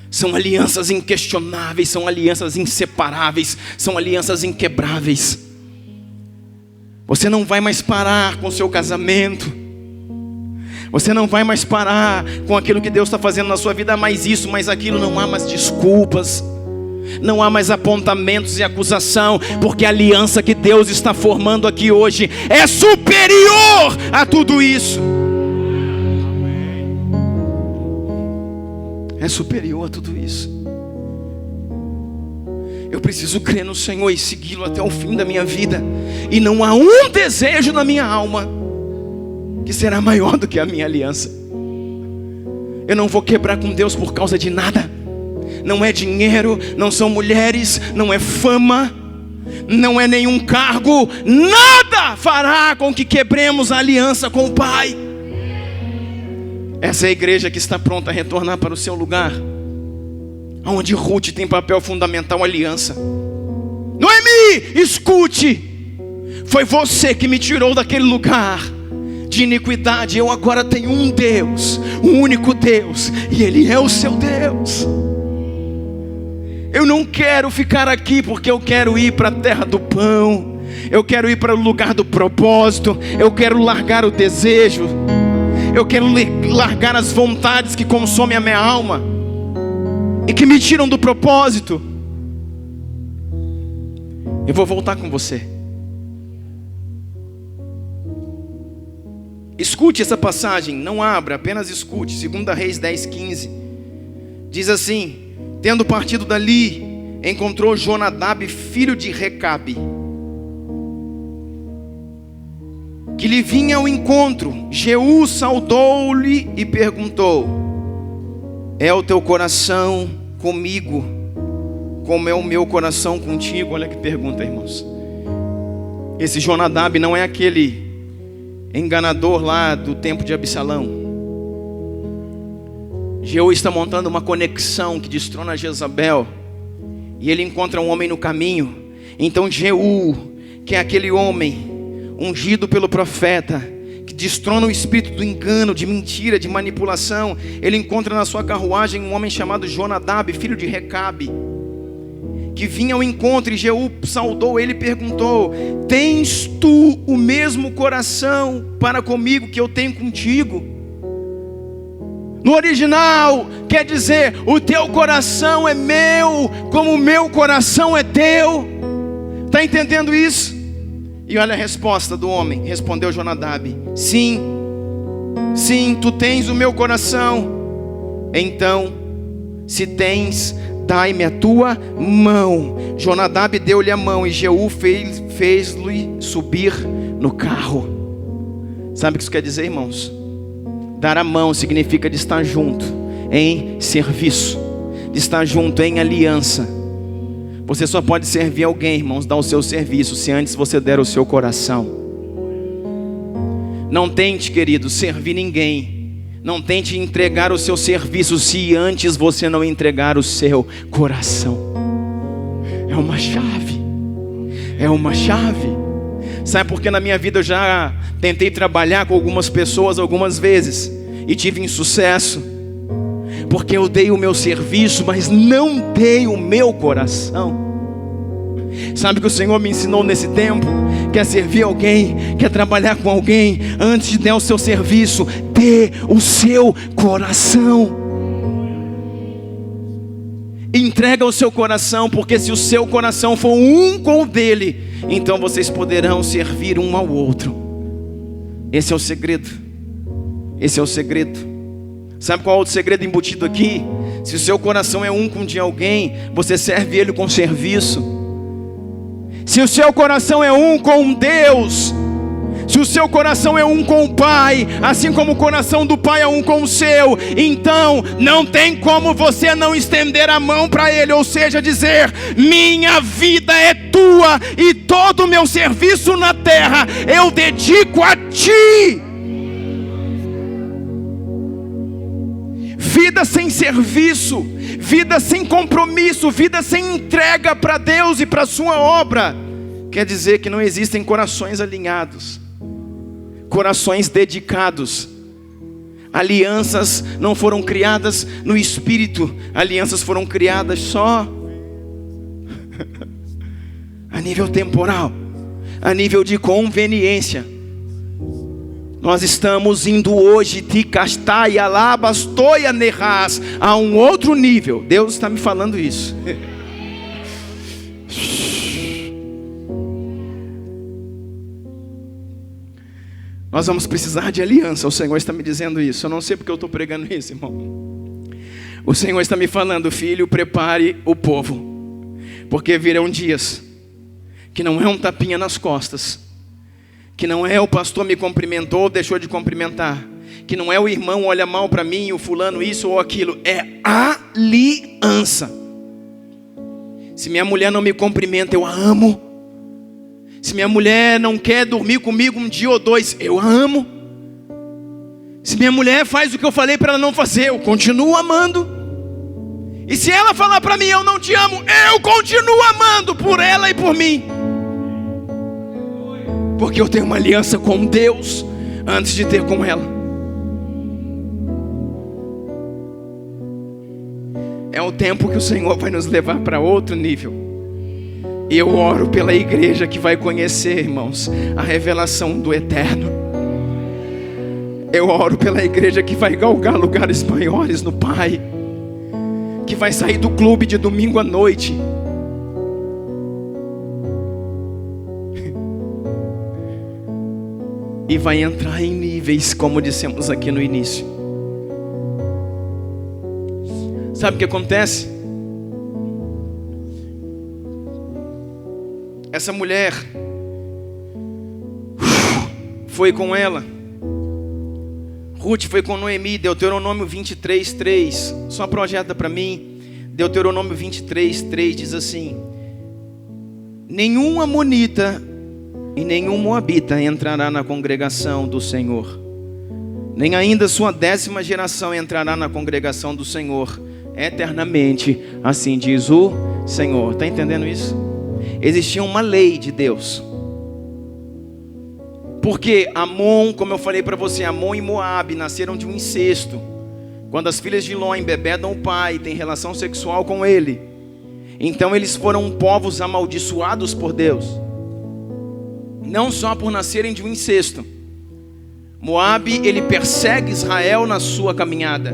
São alianças inquestionáveis, são alianças inseparáveis, são alianças inquebráveis. Você não vai mais parar com o seu casamento. Você não vai mais parar com aquilo que Deus está fazendo na sua vida, mais isso, mais aquilo. Não há mais desculpas. Não há mais apontamentos e acusação, porque a aliança que Deus está formando aqui hoje é superior a tudo isso. É superior a tudo isso. Eu preciso crer no Senhor e segui-lo até o fim da minha vida. E não há um desejo na minha alma que será maior do que a minha aliança. Eu não vou quebrar com Deus por causa de nada. Não é dinheiro, não são mulheres, não é fama, não é nenhum cargo. Nada fará com que quebremos a aliança com o Pai. Essa é a igreja que está pronta a retornar para o seu lugar, onde Ruth tem papel fundamental, aliança. Noemi, escute. Foi você que me tirou daquele lugar de iniquidade. Eu agora tenho um Deus, um único Deus, e Ele é o seu Deus. Eu não quero ficar aqui porque eu quero ir para a terra do pão. Eu quero ir para o lugar do propósito. Eu quero largar o desejo. Eu quero largar as vontades que consomem a minha alma e que me tiram do propósito. Eu vou voltar com você. Escute essa passagem, não abra, apenas escute. 2 Reis 10:15 diz assim: tendo partido dali, encontrou Jonadab, filho de Recabe, que lhe vinha ao encontro. Jeú saudou-lhe e perguntou: é o teu coração comigo, como é o meu coração contigo? Olha que pergunta, irmãos. Esse Jonadab não é aquele enganador lá do tempo de Absalão. Jeú está montando uma conexão que destrona Jezabel, e ele encontra um homem no caminho. Então Jeú, que é aquele homem ungido pelo profeta, que destrona o espírito do engano, de mentira, de manipulação, ele encontra na sua carruagem um homem chamado Jonadab, filho de Recabe, que vinha ao encontro. E Jeú saudou ele e perguntou: tens tu o mesmo coração para comigo que eu tenho contigo? No original quer dizer: o teu coração é meu, como o meu coração é teu. Está entendendo isso? E olha a resposta do homem. Respondeu Jonadab: sim, sim, tu tens o meu coração. Então, se tens, dai-me a tua mão. Jonadab deu-lhe a mão, e Jeú fez-lhe subir no carro. Sabe o que isso quer dizer, irmãos? Dar a mão significa de estar junto em serviço, de estar junto em aliança. Você só pode servir alguém, irmãos, dar o seu serviço, se antes você der o seu coração. Não tente, querido, servir ninguém. Não tente entregar o seu serviço se antes você não entregar o seu coração. É uma chave. É uma chave. Sabe por que na minha vida eu já tentei trabalhar com algumas pessoas algumas vezes e tive insucesso? Porque eu dei o meu serviço, mas não dei o meu coração. Sabe o que o Senhor me ensinou nesse tempo? Quer servir alguém, quer trabalhar com alguém, antes de dar o seu serviço, dê o seu coração. Entrega o seu coração, porque se o seu coração for um com o dele, então vocês poderão servir um ao outro. Esse é o segredo. Esse é o segredo. Sabe qual é o segredo embutido aqui? Se o seu coração é um com o de alguém, você serve ele com serviço. Se o seu coração é um com Deus, se o seu coração é um com o Pai, assim como o coração do Pai é um com o seu, então não tem como você não estender a mão para Ele, ou seja, dizer: minha vida é tua e todo o meu serviço na terra eu dedico a Ti. Vida sem serviço, vida sem compromisso, vida sem entrega para Deus e para a sua obra, quer dizer que não existem corações alinhados, corações dedicados. Alianças não foram criadas no espírito, alianças foram criadas só a nível temporal, a nível de conveniência. Nós estamos indo hoje de Castaia, Labastoia, Nerras, a um outro nível. Deus está me falando isso. Nós vamos precisar de aliança. O Senhor está me dizendo isso. Eu não sei porque eu estou pregando isso, irmão. O Senhor está me falando: filho, prepare o povo, porque virão dias que não é um tapinha nas costas, que não é o pastor me cumprimentou, deixou de cumprimentar, que não é o irmão olha mal para mim, o fulano isso ou aquilo, é aliança. Se minha mulher não me cumprimenta, eu a amo. Se minha mulher não quer dormir comigo um dia ou dois, eu a amo. Se minha mulher faz o que eu falei para ela não fazer, eu continuo amando. E se ela falar para mim: eu não te amo, eu continuo amando por ela e por mim, porque eu tenho uma aliança com Deus antes de ter com ela. É o tempo que o Senhor vai nos levar para outro nível. E eu oro pela igreja que vai conhecer, irmãos, a revelação do eterno. Eu oro pela igreja que vai galgar lugares maiores no Pai, que vai sair do clube de domingo à noite e vai entrar em níveis, como dissemos aqui no início. Sabe o que acontece? essa mulher foi com ela. Ruth foi com Noemi. Deuteronômio 23:3. Só projeta para mim. Deuteronômio 23:3 diz assim: nenhum amonita e nenhum moabita entrará na congregação do Senhor, nem ainda sua 10ª geração entrará na congregação do Senhor eternamente, assim diz o Senhor. Está entendendo isso? Existia uma lei de Deus. Porque Amon, como eu falei para você, Amon e Moabe nasceram de um incesto. Quando as filhas de Eló embebedam o pai, têm relação sexual com ele, então eles foram povos amaldiçoados por Deus. Não só por nascerem de um incesto. Moabe, ele persegue Israel na sua caminhada.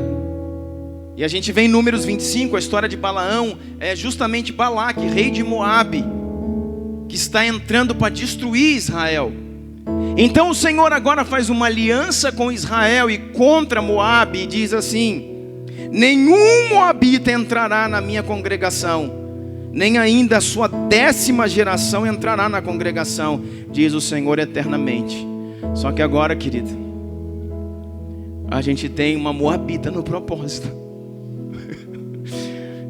E a gente vê em Números 25, a história de Balaão, é justamente Balaque, rei de Moabe, que está entrando para destruir Israel. Então o Senhor agora faz uma aliança com Israel e contra Moabe e diz assim: nenhum moabita entrará na minha congregação, nem ainda a sua 10ª geração entrará na congregação, diz o Senhor eternamente. Só que agora, querido, a gente tem uma moabita no propósito.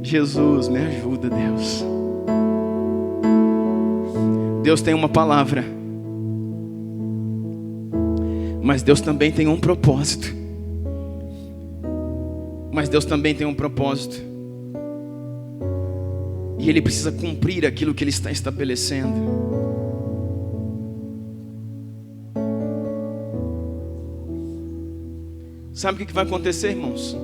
Jesus, me ajuda, Deus. Deus tem uma palavra, mas Deus também tem um propósito. E Ele precisa cumprir aquilo que Ele está estabelecendo. Sabe o que vai acontecer, irmãos?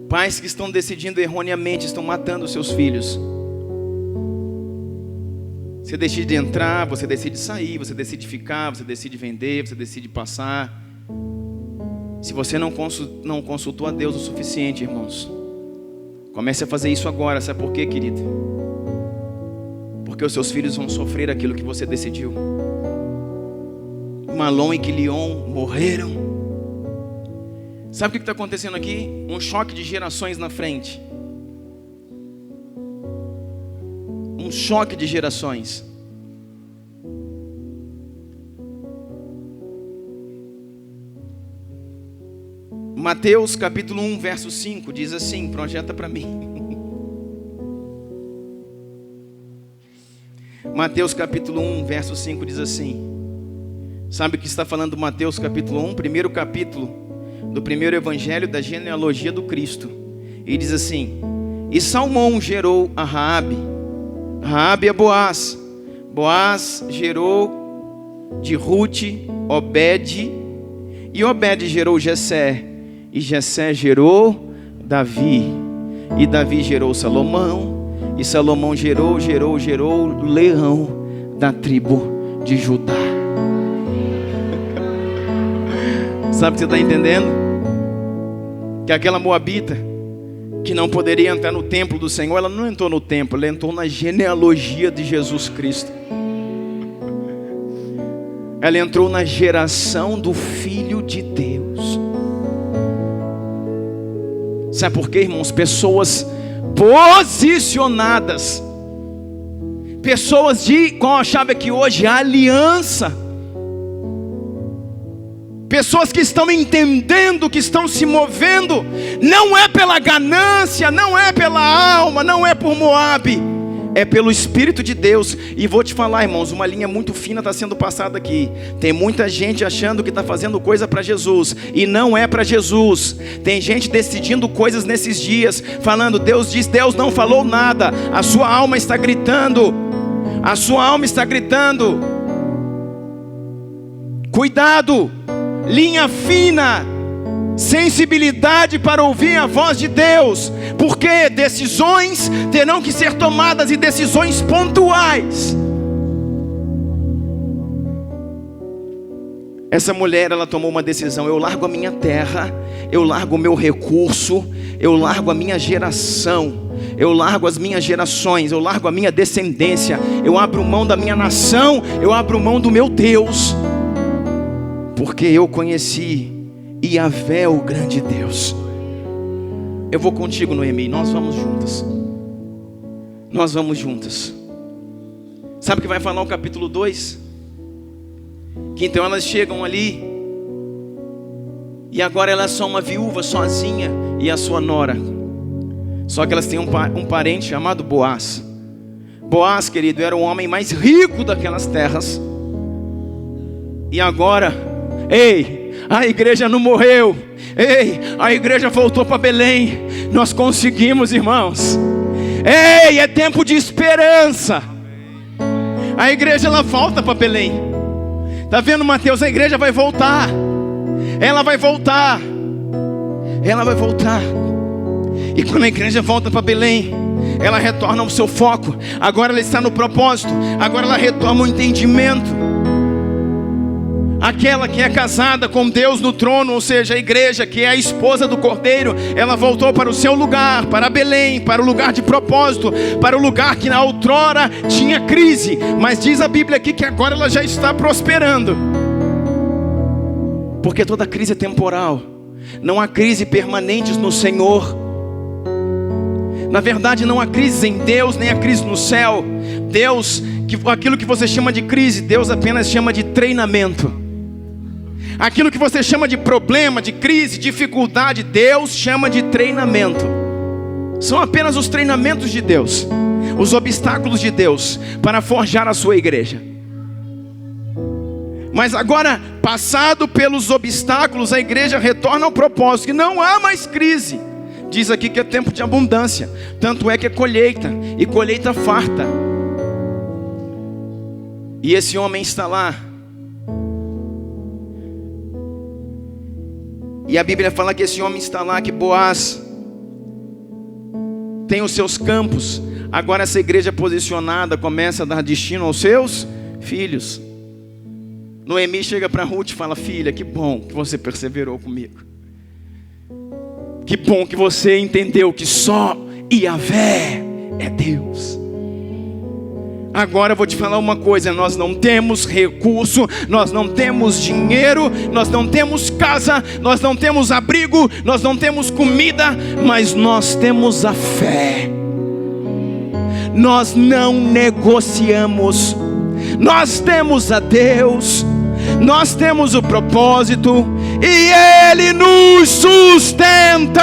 Pais que estão decidindo erroneamente estão matando os seus filhos. Você decide entrar, você decide sair, você decide ficar, você decide vender, você decide passar. Se você não consultou a Deus o suficiente, irmãos, comece a fazer isso agora. Sabe por quê, querido? Porque os seus filhos vão sofrer aquilo que você decidiu. Malom e Quilion morreram. Sabe o que está acontecendo aqui? Um choque de gerações na frente. Um choque de gerações. Mateus capítulo 1, verso 5 diz assim, projeta para mim. Mateus capítulo 1, verso 5 diz assim. Sabe o que está falando Mateus capítulo 1? Primeiro capítulo do primeiro evangelho da genealogia do Cristo. E diz assim: e Salmão gerou a Raabe, Raabe é Boaz, Boaz gerou de Ruth Obed, e Obed gerou Jessé, e Jessé gerou Davi, e Davi gerou Salomão, e Salomão gerou Leão da tribo de Judá. Sabe o que você está entendendo? Que aquela moabita que não poderia entrar no templo do Senhor, ela não entrou no templo, ela entrou na genealogia de Jesus Cristo. Ela entrou na geração do Filho de Deus. Sabe por quê, irmãos? Pessoas posicionadas, pessoas de, qual a chave aqui hoje? A aliança. Pessoas que estão entendendo, que estão se movendo, não é pela ganância, não é pela alma, não é por Moabe, é pelo Espírito de Deus. E vou te falar, irmãos, uma linha muito fina está sendo passada aqui. Tem muita gente achando que está fazendo coisa para Jesus, e não é para Jesus. Tem gente decidindo coisas nesses dias, falando, Deus diz, Deus não falou nada. A sua alma está gritando, a sua alma está gritando. Cuidado, linha fina, sensibilidade para ouvir a voz de Deus, porque decisões terão que ser tomadas, e decisões pontuais. Essa mulher, ela tomou uma decisão: eu largo a minha terra, eu largo o meu recurso, eu largo a minha geração, eu largo as minhas gerações, eu largo a minha descendência, eu abro mão da minha nação, eu abro mão do meu Deus, porque eu conheci Yahvé, o grande Deus. Eu vou contigo, Noemi, nós vamos juntas. Nós vamos juntas. Sabe o que vai falar o capítulo 2? Que então elas chegam ali, e agora ela é só uma viúva sozinha e a sua nora. Só que elas têm um parente chamado Boaz. Boaz, querido, era o homem mais rico daquelas terras. E agora, ei, a igreja não morreu. Ei, a igreja voltou para Belém. Nós conseguimos, irmãos. Ei, é tempo de esperança. A igreja, ela volta para Belém. Tá vendo, Mateus? A igreja vai voltar. Ela vai voltar. Ela vai voltar. E quando a igreja volta para Belém, ela retorna ao seu foco. Agora ela está no propósito. Agora ela retoma o entendimento. Aquela que é casada com Deus no trono, ou seja, a igreja que é a esposa do Cordeiro, ela voltou para o seu lugar, para Belém, para o lugar de propósito, para o lugar que na outrora tinha crise. Mas diz a Bíblia aqui que agora ela já está prosperando. Porque toda crise é temporal. Não há crise permanentes no Senhor. Na verdade, não há crise em Deus, nem há crise no céu. Deus, aquilo que você chama de crise, Deus apenas chama de treinamento. Aquilo que você chama de problema, de crise, dificuldade, Deus chama de treinamento. São apenas os treinamentos de Deus, os obstáculos de Deus para forjar a sua igreja. Mas agora, passado pelos obstáculos, a igreja retorna ao propósito, que não há mais crise. Diz aqui que é tempo de abundância. Tanto é que é colheita, e colheita farta. E esse homem está lá. E a Bíblia fala que esse homem está lá, que Boaz tem os seus campos. Agora essa igreja posicionada começa a dar destino aos seus filhos. Noemi chega para Ruth e fala: filha, que bom que você perseverou comigo. Que bom que você entendeu que só Yahvé é Deus. Agora eu vou te falar uma coisa: nós não temos recurso, nós não temos dinheiro, nós não temos casa, nós não temos abrigo, nós não temos comida, mas nós temos a fé. Nós não negociamos. Nós temos a Deus, nós temos o propósito, e Ele nos sustentará.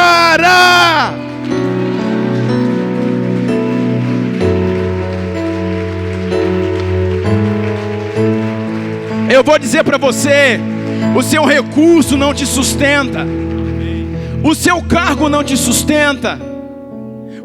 Eu vou dizer para você: o seu recurso não te sustenta, o seu cargo não te sustenta,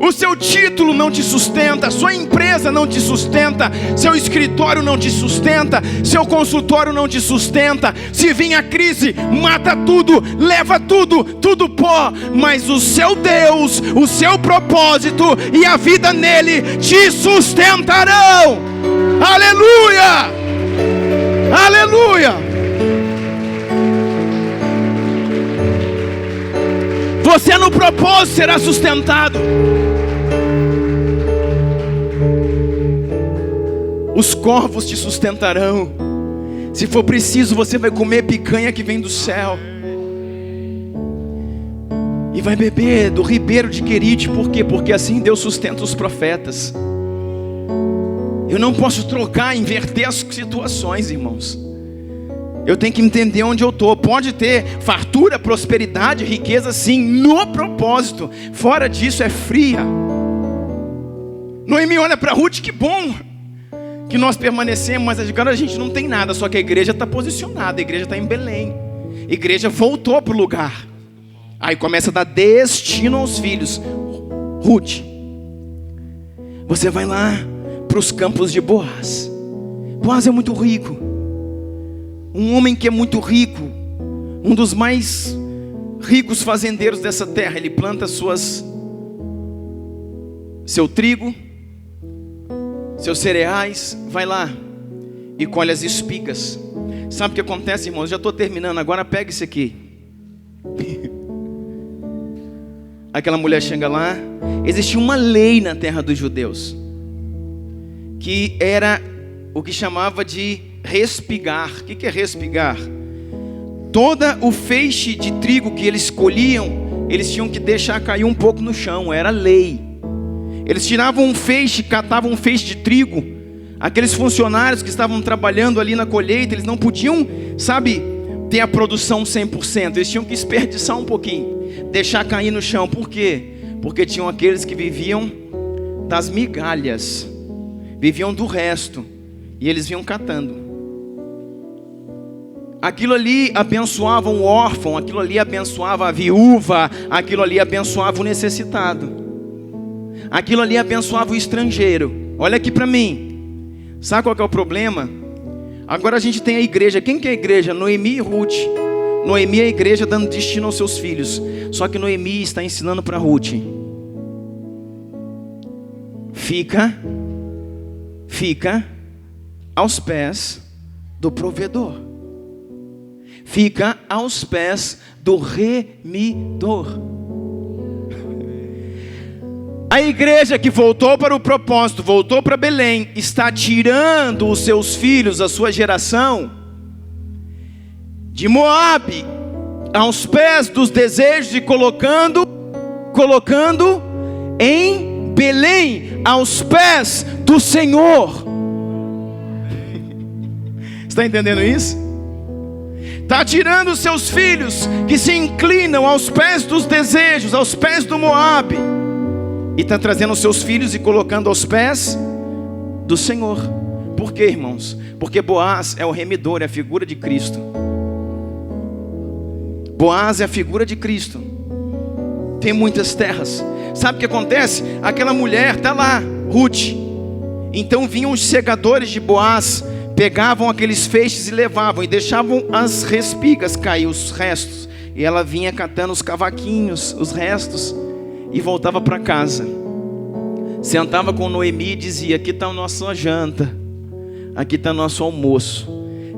o seu título não te sustenta, sua empresa não te sustenta, seu escritório não te sustenta, seu consultório não te sustenta. Se vir a crise, mata tudo, leva tudo, tudo pó. Mas o seu Deus, o seu propósito e a vida nele te sustentarão. Aleluia! Aleluia! Você no propósito será sustentado. Os corvos te sustentarão. Se for preciso, você vai comer picanha que vem do céu. E vai beber do ribeiro de Querite. Por quê? Porque assim Deus sustenta os profetas. Eu não posso trocar, inverter as situações, irmãos. Eu tenho que entender onde eu estou. Pode ter fartura, prosperidade, riqueza, sim, no propósito. Fora disso é fria. Noemi olha para Ruth: que bom que nós permanecemos, mas agora a gente não tem nada. Só que a igreja está posicionada, a igreja está em Belém. A igreja voltou para o lugar. Aí começa a dar destino aos filhos. Ruth, você vai lá para os campos de Boaz. Boaz é muito rico. Um homem que é muito rico, um dos mais ricos fazendeiros dessa terra. Ele planta seu trigo, seus cereais, vai lá e colhe as espigas. Sabe o que acontece, irmãos? Já estou terminando, agora pega isso aqui. Aquela mulher chega lá. Existia uma lei na terra dos judeus, que era o que chamava de respigar. O que é respigar? Todo o feixe de trigo que eles colhiam, eles tinham que deixar cair um pouco no chão. Era lei. Eles tiravam um feixe, catavam um feixe de trigo, Aqueles funcionários que estavam trabalhando ali na colheita, eles não podiam, ter a produção 100%. Eles tinham que desperdiçar um pouquinho, deixar cair no chão. Por quê? Porque tinham aqueles que viviam das migalhas, viviam do resto, e eles vinham catando. Aquilo ali abençoava o órfão, aquilo ali abençoava a viúva, aquilo ali abençoava o necessitado, aquilo ali abençoava o estrangeiro. Olha aqui para mim. Sabe qual que é o problema? Agora a gente tem a igreja. Quem que é a igreja? Noemi e Ruth. Noemi é a igreja dando destino aos seus filhos. Só que Noemi está ensinando para Ruth: Fica aos pés do provedor. Fica aos pés do remidor. A igreja que voltou para o propósito, voltou para Belém, está tirando os seus filhos, a sua geração, de Moabe, aos pés dos desejos, e colocando em Belém, aos pés do Senhor. Está entendendo isso? Está tirando os seus filhos que se inclinam aos pés dos desejos, aos pés do Moabe, e está trazendo os seus filhos e colocando aos pés do Senhor. Por quê, irmãos? Porque Boaz é o remidor, é a figura de Cristo. Boaz é a figura de Cristo. Tem muitas terras. Sabe o que acontece? Aquela mulher está lá, Ruth. Então vinham os segadores de Boaz, pegavam aqueles feixes e levavam, e deixavam as respigas cair, os restos. E ela vinha catando os cavaquinhos, os restos, e voltava para casa. Sentava com Noemi e dizia: aqui está a nossa janta, aqui está nosso almoço.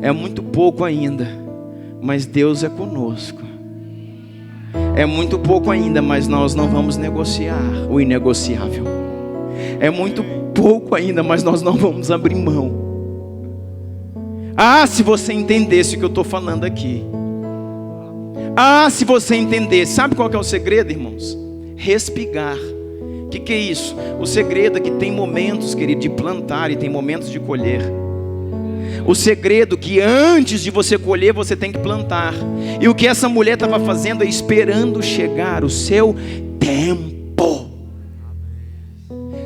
É muito pouco ainda, mas Deus é conosco. É muito pouco ainda, mas nós não vamos negociar o inegociável. É muito pouco ainda, mas nós não vamos abrir mão. Ah, se você entendesse o que eu estou falando aqui. Ah, se você entendesse. Sabe qual que é o segredo, irmãos? Respigar. O que é isso? O segredo é que tem momentos, querido, de plantar e tem momentos de colher. O segredo é que antes de você colher, você tem que plantar. E o que essa mulher estava fazendo é esperando chegar o seu tempo.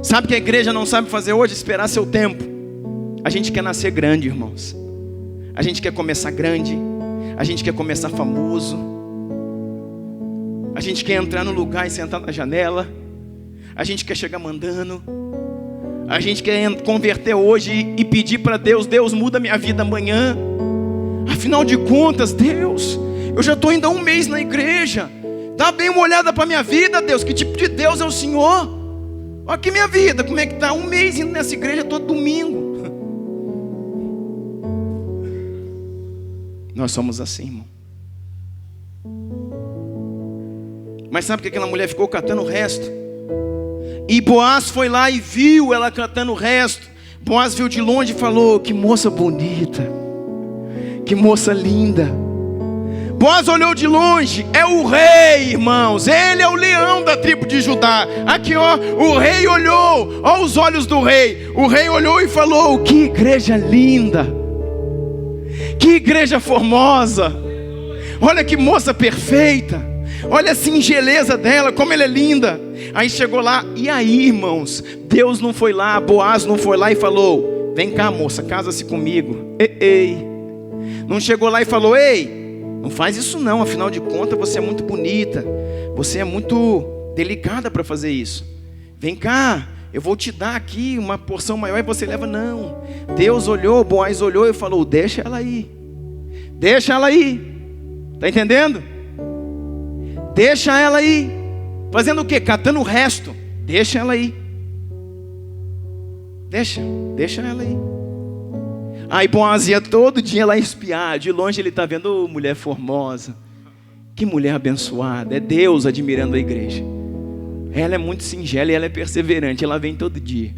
Sabe o que a igreja não sabe fazer hoje? Esperar seu tempo. A gente quer nascer grande, irmãos. A gente quer começar grande. A gente quer começar famoso. A gente quer entrar no lugar e sentar na janela. A gente quer chegar mandando. A gente quer converter hoje e pedir para Deus: Deus, muda minha vida amanhã. Afinal de contas, Deus, eu já estou indo há um mês na igreja. Dá bem uma olhada para minha vida, Deus. Que tipo de Deus é o Senhor? Olha aqui minha vida, como é que está? Um mês indo nessa igreja todo domingo. Nós somos assim, irmão. Mas sabe que aquela mulher ficou catando o resto? E Boaz foi lá e viu ela catando o resto. Boaz viu de longe e falou: que moça bonita, que moça linda. Boaz olhou de longe, é o rei, irmãos. Ele é o leão da tribo de Judá. Aqui ó, o rei olhou, ó os olhos do rei. O rei olhou e falou: que igreja linda, que igreja formosa. Olha que moça perfeita. Olha a singeleza dela, como ela é linda. Aí chegou lá, e aí, irmãos, Deus não foi lá, Boaz não foi lá e falou: vem cá, moça, casa-se comigo. Ei. Não chegou lá e falou: ei, não faz isso não, afinal de contas você é muito bonita, você é muito delicada para fazer isso. Vem cá, eu vou te dar aqui uma porção maior e você leva. Não. Deus olhou, Boaz olhou e falou: deixa ela aí. Deixa ela aí. Está entendendo? Deixa ela aí. Fazendo o quê? Catando o resto. Deixa ela aí. Deixa ela aí. Aí Boaz ia todo dia lá espiar. De longe ele está vendo: mulher formosa, que mulher abençoada. É Deus admirando a igreja. Ela é muito singela e ela é perseverante. Ela vem todo dia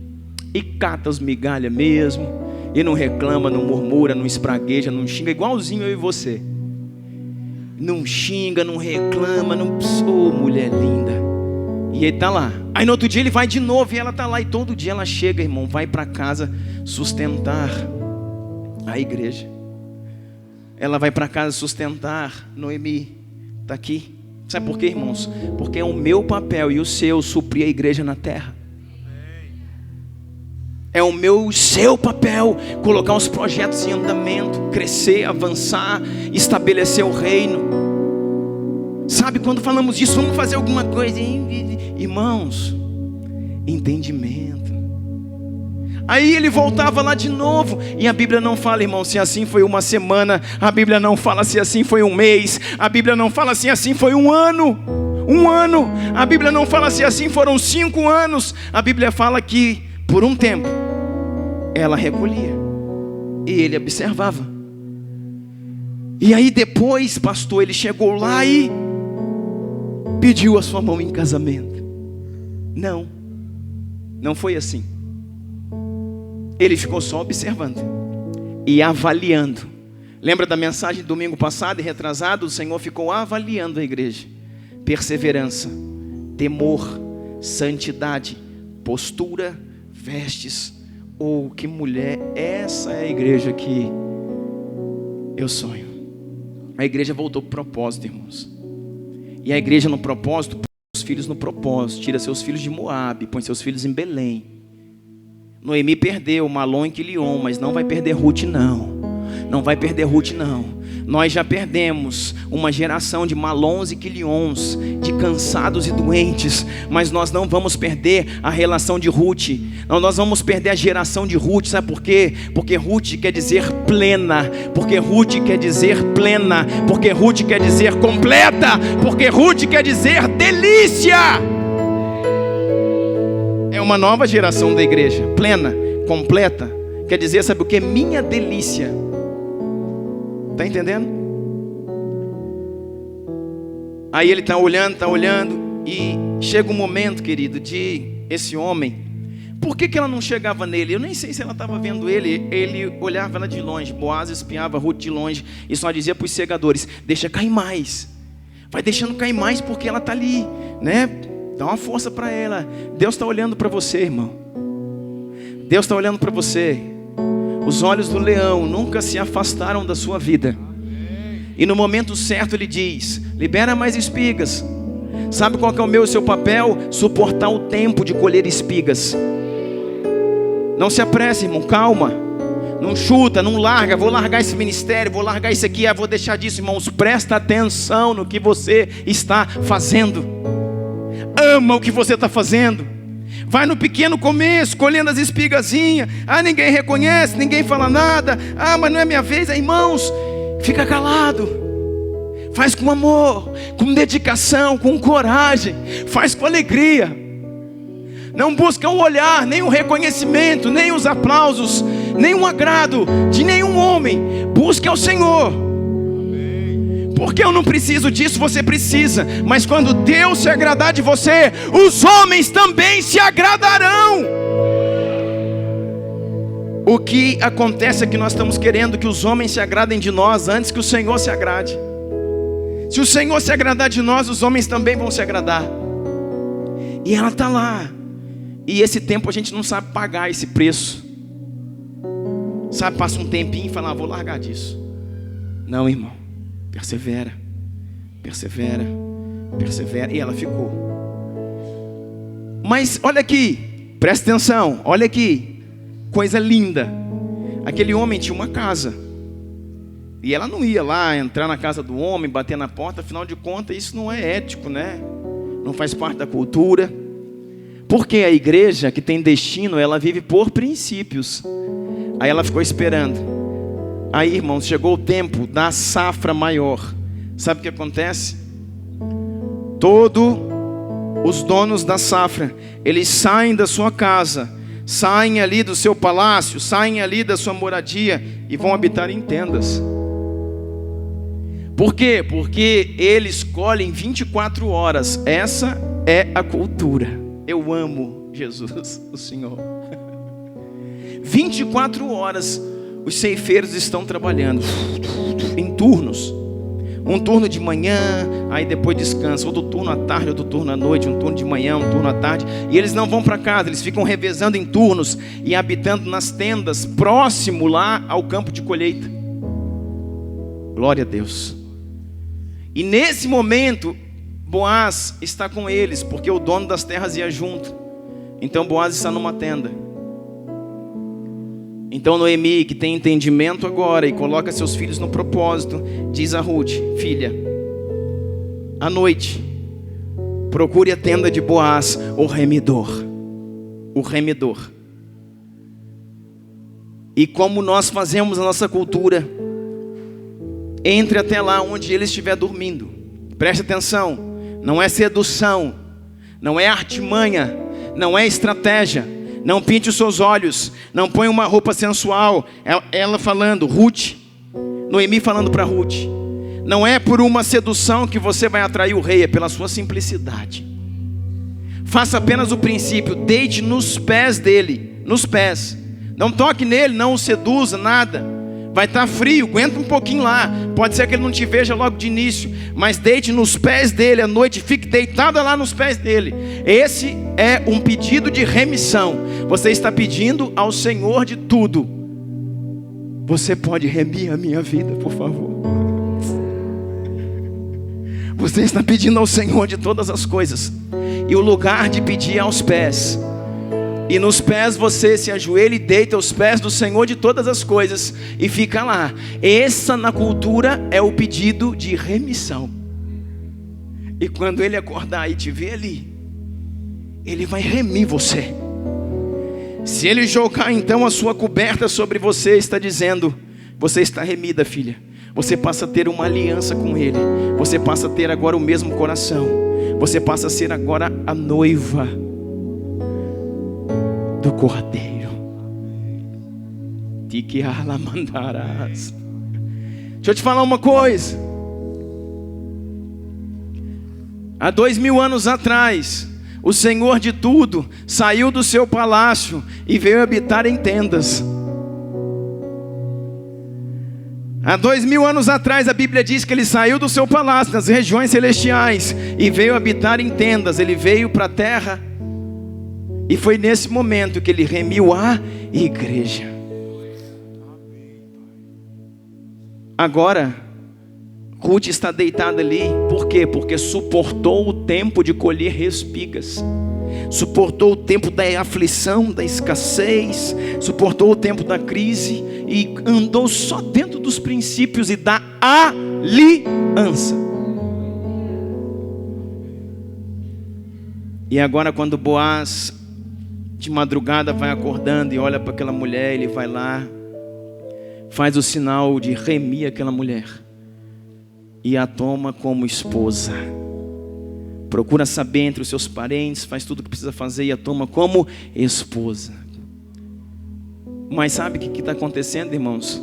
e cata as migalhas mesmo. E não reclama, não murmura, não espragueja, não xinga. Igualzinho eu e você. Não xinga, não reclama, não... Oh, mulher linda. E ele está lá. Aí no outro dia ele vai de novo e ela está lá. E todo dia ela chega, irmão, vai para casa sustentar a igreja. Ela vai para casa sustentar Noemi. Está aqui. Sabe por quê, irmãos? Porque é o meu papel e o seu suprir a igreja na terra. É o meu e seu papel colocar os projetos em andamento, crescer, avançar, estabelecer o reino. Sabe, quando falamos disso, vamos fazer alguma coisa, irmãos, entendimento. Aí ele voltava lá de novo, e a Bíblia não fala, irmão, se assim foi uma semana, a Bíblia não fala se assim foi um mês, a Bíblia não fala se assim foi um ano, a Bíblia não fala se assim foram 5 anos, a Bíblia fala que por um tempo ela recolhia e ele observava. E aí depois, pastor, ele chegou lá e pediu a sua mão em casamento. Não foi assim. Ele ficou só observando e avaliando. Lembra da mensagem do domingo passado e retrasado? O Senhor ficou avaliando a igreja. Perseverança, temor, santidade, postura, vestes. Oh, que mulher, essa é a igreja que eu sonho. A igreja voltou para o propósito, irmãos. E a igreja no propósito, põe seus filhos no propósito. Tira seus filhos de Moabe, põe seus filhos em Belém. Noemi perdeu Malom e Quilion, mas não vai perder Ruth não. Não vai perder Ruth não. Nós já perdemos uma geração de Malons e Quilions, de cansados e doentes, mas nós não vamos perder a relação de Ruth. Não, nós vamos perder a geração de Ruth, sabe por quê? Porque Ruth quer dizer plena, porque Ruth quer dizer plena, porque Ruth quer dizer completa, porque Ruth quer dizer delícia. É uma nova geração da igreja, plena, completa, quer dizer, sabe o que? Minha delícia. Está entendendo? Aí ele está olhando, e chega um momento, querido, de esse homem. Por que ela não chegava nele? Eu nem sei se ela estava vendo ele. Ele olhava ela de longe. Boaz espiava Ruth de longe e só dizia para os segadores: deixa cair mais. Vai deixando cair mais porque ela está ali, né? Dá uma força para ela. Deus está olhando para você, irmão. Deus está olhando para você. Os olhos do leão nunca se afastaram da sua vida. E no momento certo ele diz: libera mais espigas. Sabe qual que é o meu e o seu papel? Suportar o tempo de colher espigas. Não se apresse, irmão, calma. Não chuta, não larga. Vou largar esse ministério, vou largar isso aqui, vou deixar disso. Irmãos, presta atenção no que você está fazendo. Ama o que você está fazendo. Vai no pequeno começo, colhendo as espigazinhas. Ninguém reconhece, ninguém fala nada. Mas não é minha vez. Irmãos, fica calado. Faz com amor, com dedicação, com coragem. Faz com alegria. Não busca um olhar, nem um reconhecimento, nem os aplausos, nem um agrado de nenhum homem. Busque ao Senhor. Porque eu não preciso disso, você precisa. Mas quando Deus se agradar de você, os homens também se agradarão. O que acontece é que nós estamos querendo que os homens se agradem de nós antes que o Senhor se agrade. Se o Senhor se agradar de nós, os homens também vão se agradar. E ela está lá. E esse tempo a gente não sabe pagar esse preço. Sabe, passa um tempinho e fala: vou largar disso. Não, irmão. Persevera, persevera, persevera. E ela ficou. Mas olha aqui, presta atenção, olha aqui, coisa linda. Aquele homem tinha uma casa, e ela não ia lá entrar na casa do homem, bater na porta. Afinal de contas, isso não é ético, né? Não faz parte da cultura. Porque a igreja que tem destino, ela vive por princípios. Aí ela ficou esperando. Aí, irmãos, chegou o tempo da safra maior. Sabe o que acontece? Todos os donos da safra, eles saem da sua casa, saem ali do seu palácio, saem ali da sua moradia e vão habitar em tendas. Por quê? Porque eles colhem 24 horas. Essa é a cultura. Eu amo Jesus, o Senhor. 24 horas os ceifeiros estão trabalhando em turnos. Um turno de manhã, aí depois descansa. Outro turno à tarde, outro turno à noite. Um turno de manhã, um turno à tarde. E eles não vão para casa, eles ficam revezando em turnos e habitando nas tendas, próximo lá ao campo de colheita. Glória a Deus. E nesse momento, Boaz está com eles, porque o dono das terras ia junto. Então Boaz está numa tenda. Então Noemi, que tem entendimento agora e coloca seus filhos no propósito, diz a Ruth: filha, à noite, procure a tenda de Boaz, o remidor. O remidor. E como nós fazemos a nossa cultura, entre até lá onde ele estiver dormindo. Preste atenção, não é sedução, não é artimanha, não é estratégia. Não pinte os seus olhos, não põe uma roupa sensual. Ela falando, Ruth, Noemi falando para Ruth, não é por uma sedução que você vai atrair o rei, é pela sua simplicidade. Faça apenas o princípio, deite nos pés dele, nos pés. Não toque nele, não o seduza, nada. Vai estar frio, aguenta um pouquinho lá. Pode ser que ele não te veja logo de início, mas deite nos pés dele à noite, fique deitada lá nos pés dele. Esse é um pedido de remissão. Você está pedindo ao Senhor de tudo. Você pode remir a minha vida, por favor? Você está pedindo ao Senhor de todas as coisas. E o lugar de pedir é aos pés. E nos pés você se ajoelha e deita aos pés do Senhor de todas as coisas e fica lá. Essa na cultura é o pedido de remissão. E quando ele acordar e te ver ali, ele vai remir você. Se ele jogar então a sua coberta sobre você, está dizendo: você está remida, filha. Você passa a ter uma aliança com ele. Você passa a ter agora o mesmo coração. Você passa a ser agora a noiva do Cordeiro. Deixa eu te falar uma coisa. Há 2000 anos atrás, o Senhor de tudo saiu do seu palácio e veio habitar em tendas. Há 2000 anos atrás, a Bíblia diz que ele saiu do seu palácio, nas regiões celestiais, e veio habitar em tendas. Ele veio para a terra. E foi nesse momento que ele remiu a igreja. Agora, Ruth está deitada ali. Por quê? Porque suportou o tempo de colher espigas. Suportou o tempo da aflição, da escassez. Suportou o tempo da crise. E andou só dentro dos princípios e da aliança. E agora quando Boaz de madrugada vai acordando e olha para aquela mulher, ele vai lá, faz o sinal de remir aquela mulher e a toma como esposa. Procura saber entre os seus parentes, faz tudo o que precisa fazer e a toma como esposa. Mas sabe o que está acontecendo, irmãos?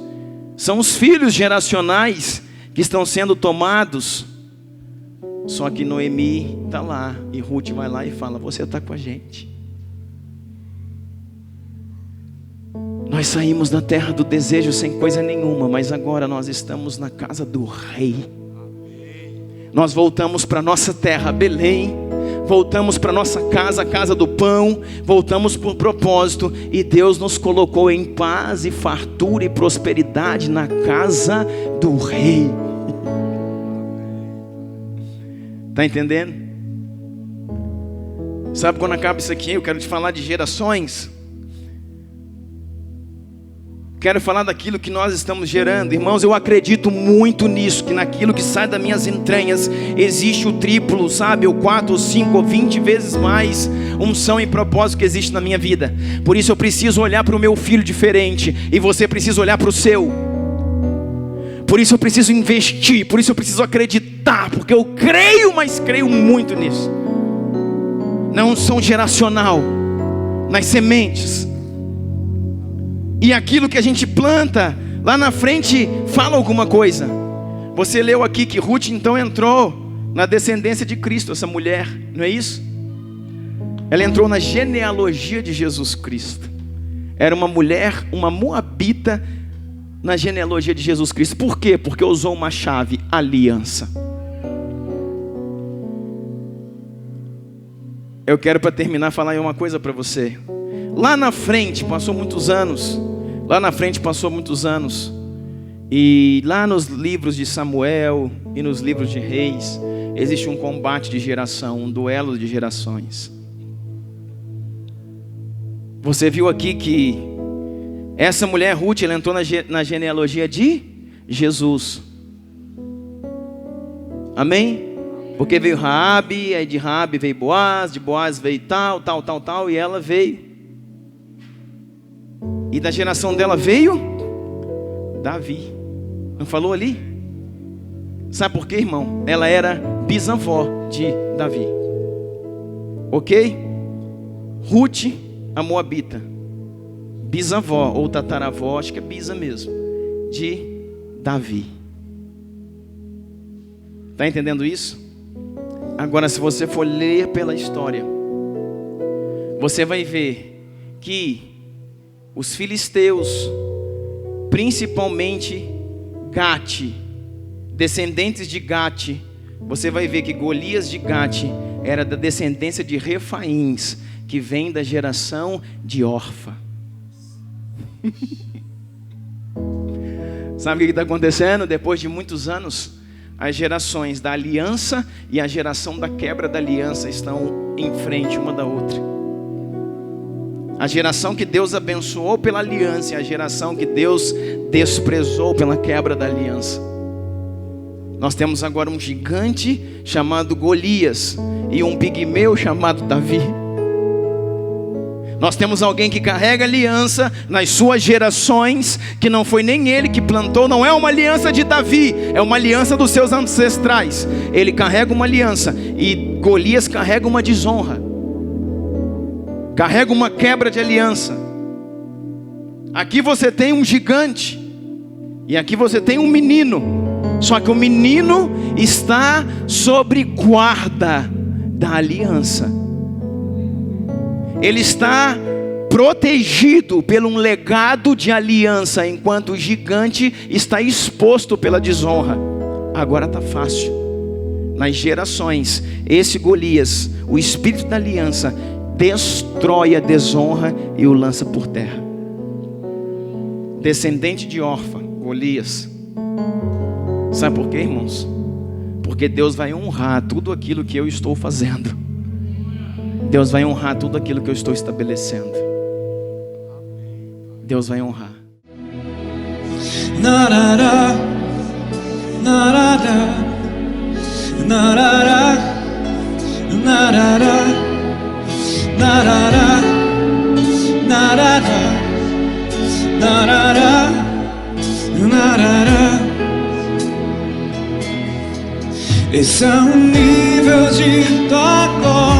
São os filhos geracionais que estão sendo tomados. Só que Noemi está lá e Ruth vai lá e fala: você está com a gente. Nós saímos da terra do desejo sem coisa nenhuma, mas agora nós estamos na casa do rei. Nós voltamos para nossa terra, Belém. Voltamos para nossa casa, a casa do pão. Voltamos por propósito. E Deus nos colocou em paz e fartura e prosperidade na casa do rei. Está entendendo? Sabe quando acaba isso aqui? Eu quero te falar de gerações. Quero falar daquilo que nós estamos gerando. Irmãos, eu acredito muito nisso, que naquilo que sai das minhas entranhas existe o triplo, sabe? Ou 4, ou 5, ou 20 vezes mais unção e propósito que existe na minha vida. Por isso eu preciso olhar para o meu filho diferente, e você precisa olhar para o seu. Por isso eu preciso investir, por isso eu preciso acreditar, porque eu creio, mas creio muito nisso. Na unção geracional, nas sementes. E aquilo que a gente planta lá na frente fala alguma coisa. Você leu aqui que Ruth então entrou na descendência de Cristo, essa mulher, não é isso? Ela entrou na genealogia de Jesus Cristo. Era uma mulher, uma moabita, na genealogia de Jesus Cristo. Por quê? Porque usou uma chave: aliança. Eu quero, para terminar, falar uma coisa para você. Lá na frente, passou muitos anos. E lá nos livros de Samuel e nos livros de Reis, existe um combate de geração, um duelo de gerações. Você viu aqui que essa mulher Ruth, ela entrou na genealogia de Jesus. Amém? Porque veio Raabe, aí de Raabe veio Boaz, de Boaz veio tal, e ela veio. E da geração dela veio Davi. Não falou ali? Sabe por quê, irmão? Ela era bisavó de Davi. Ok? Ruth, a moabita. Bisavó ou tataravó, acho que é bisa mesmo, de Davi. Está entendendo isso? Agora, se você for ler pela história, você vai ver que os filisteus, principalmente Gate, descendentes de Gate, você vai ver que Golias de Gate era da descendência de Refaíns, que vem da geração de Orfa. Sabe o que está acontecendo? Depois de muitos anos, as gerações da aliança e a geração da quebra da aliança estão em frente uma da outra. A geração que Deus abençoou pela aliança e a geração que Deus desprezou pela quebra da aliança. Nós temos agora um gigante chamado Golias e um pigmeu chamado Davi. Nós temos alguém que carrega aliança nas suas gerações, que não foi nem ele que plantou, não é uma aliança de Davi, é uma aliança dos seus ancestrais. Ele carrega uma aliança e Golias carrega uma desonra, carrega uma quebra de aliança. Aqui você tem um gigante e aqui você tem um menino, só que o menino está sob guarda da aliança. Ele está protegido por um legado de aliança, enquanto o gigante está exposto pela desonra. Agora está fácil. Nas gerações, esse Golias, o espírito da aliança, destrói a desonra e o lança por terra. Descendente de Orfa, Golias. Sabe por quê, irmãos? Porque Deus vai honrar tudo aquilo que eu estou fazendo. Deus vai honrar tudo aquilo que eu estou estabelecendo. Deus vai honrar.
Narará, narará, narará, narará, narará, narará, narará, narará. Esse é o nível de tua glória.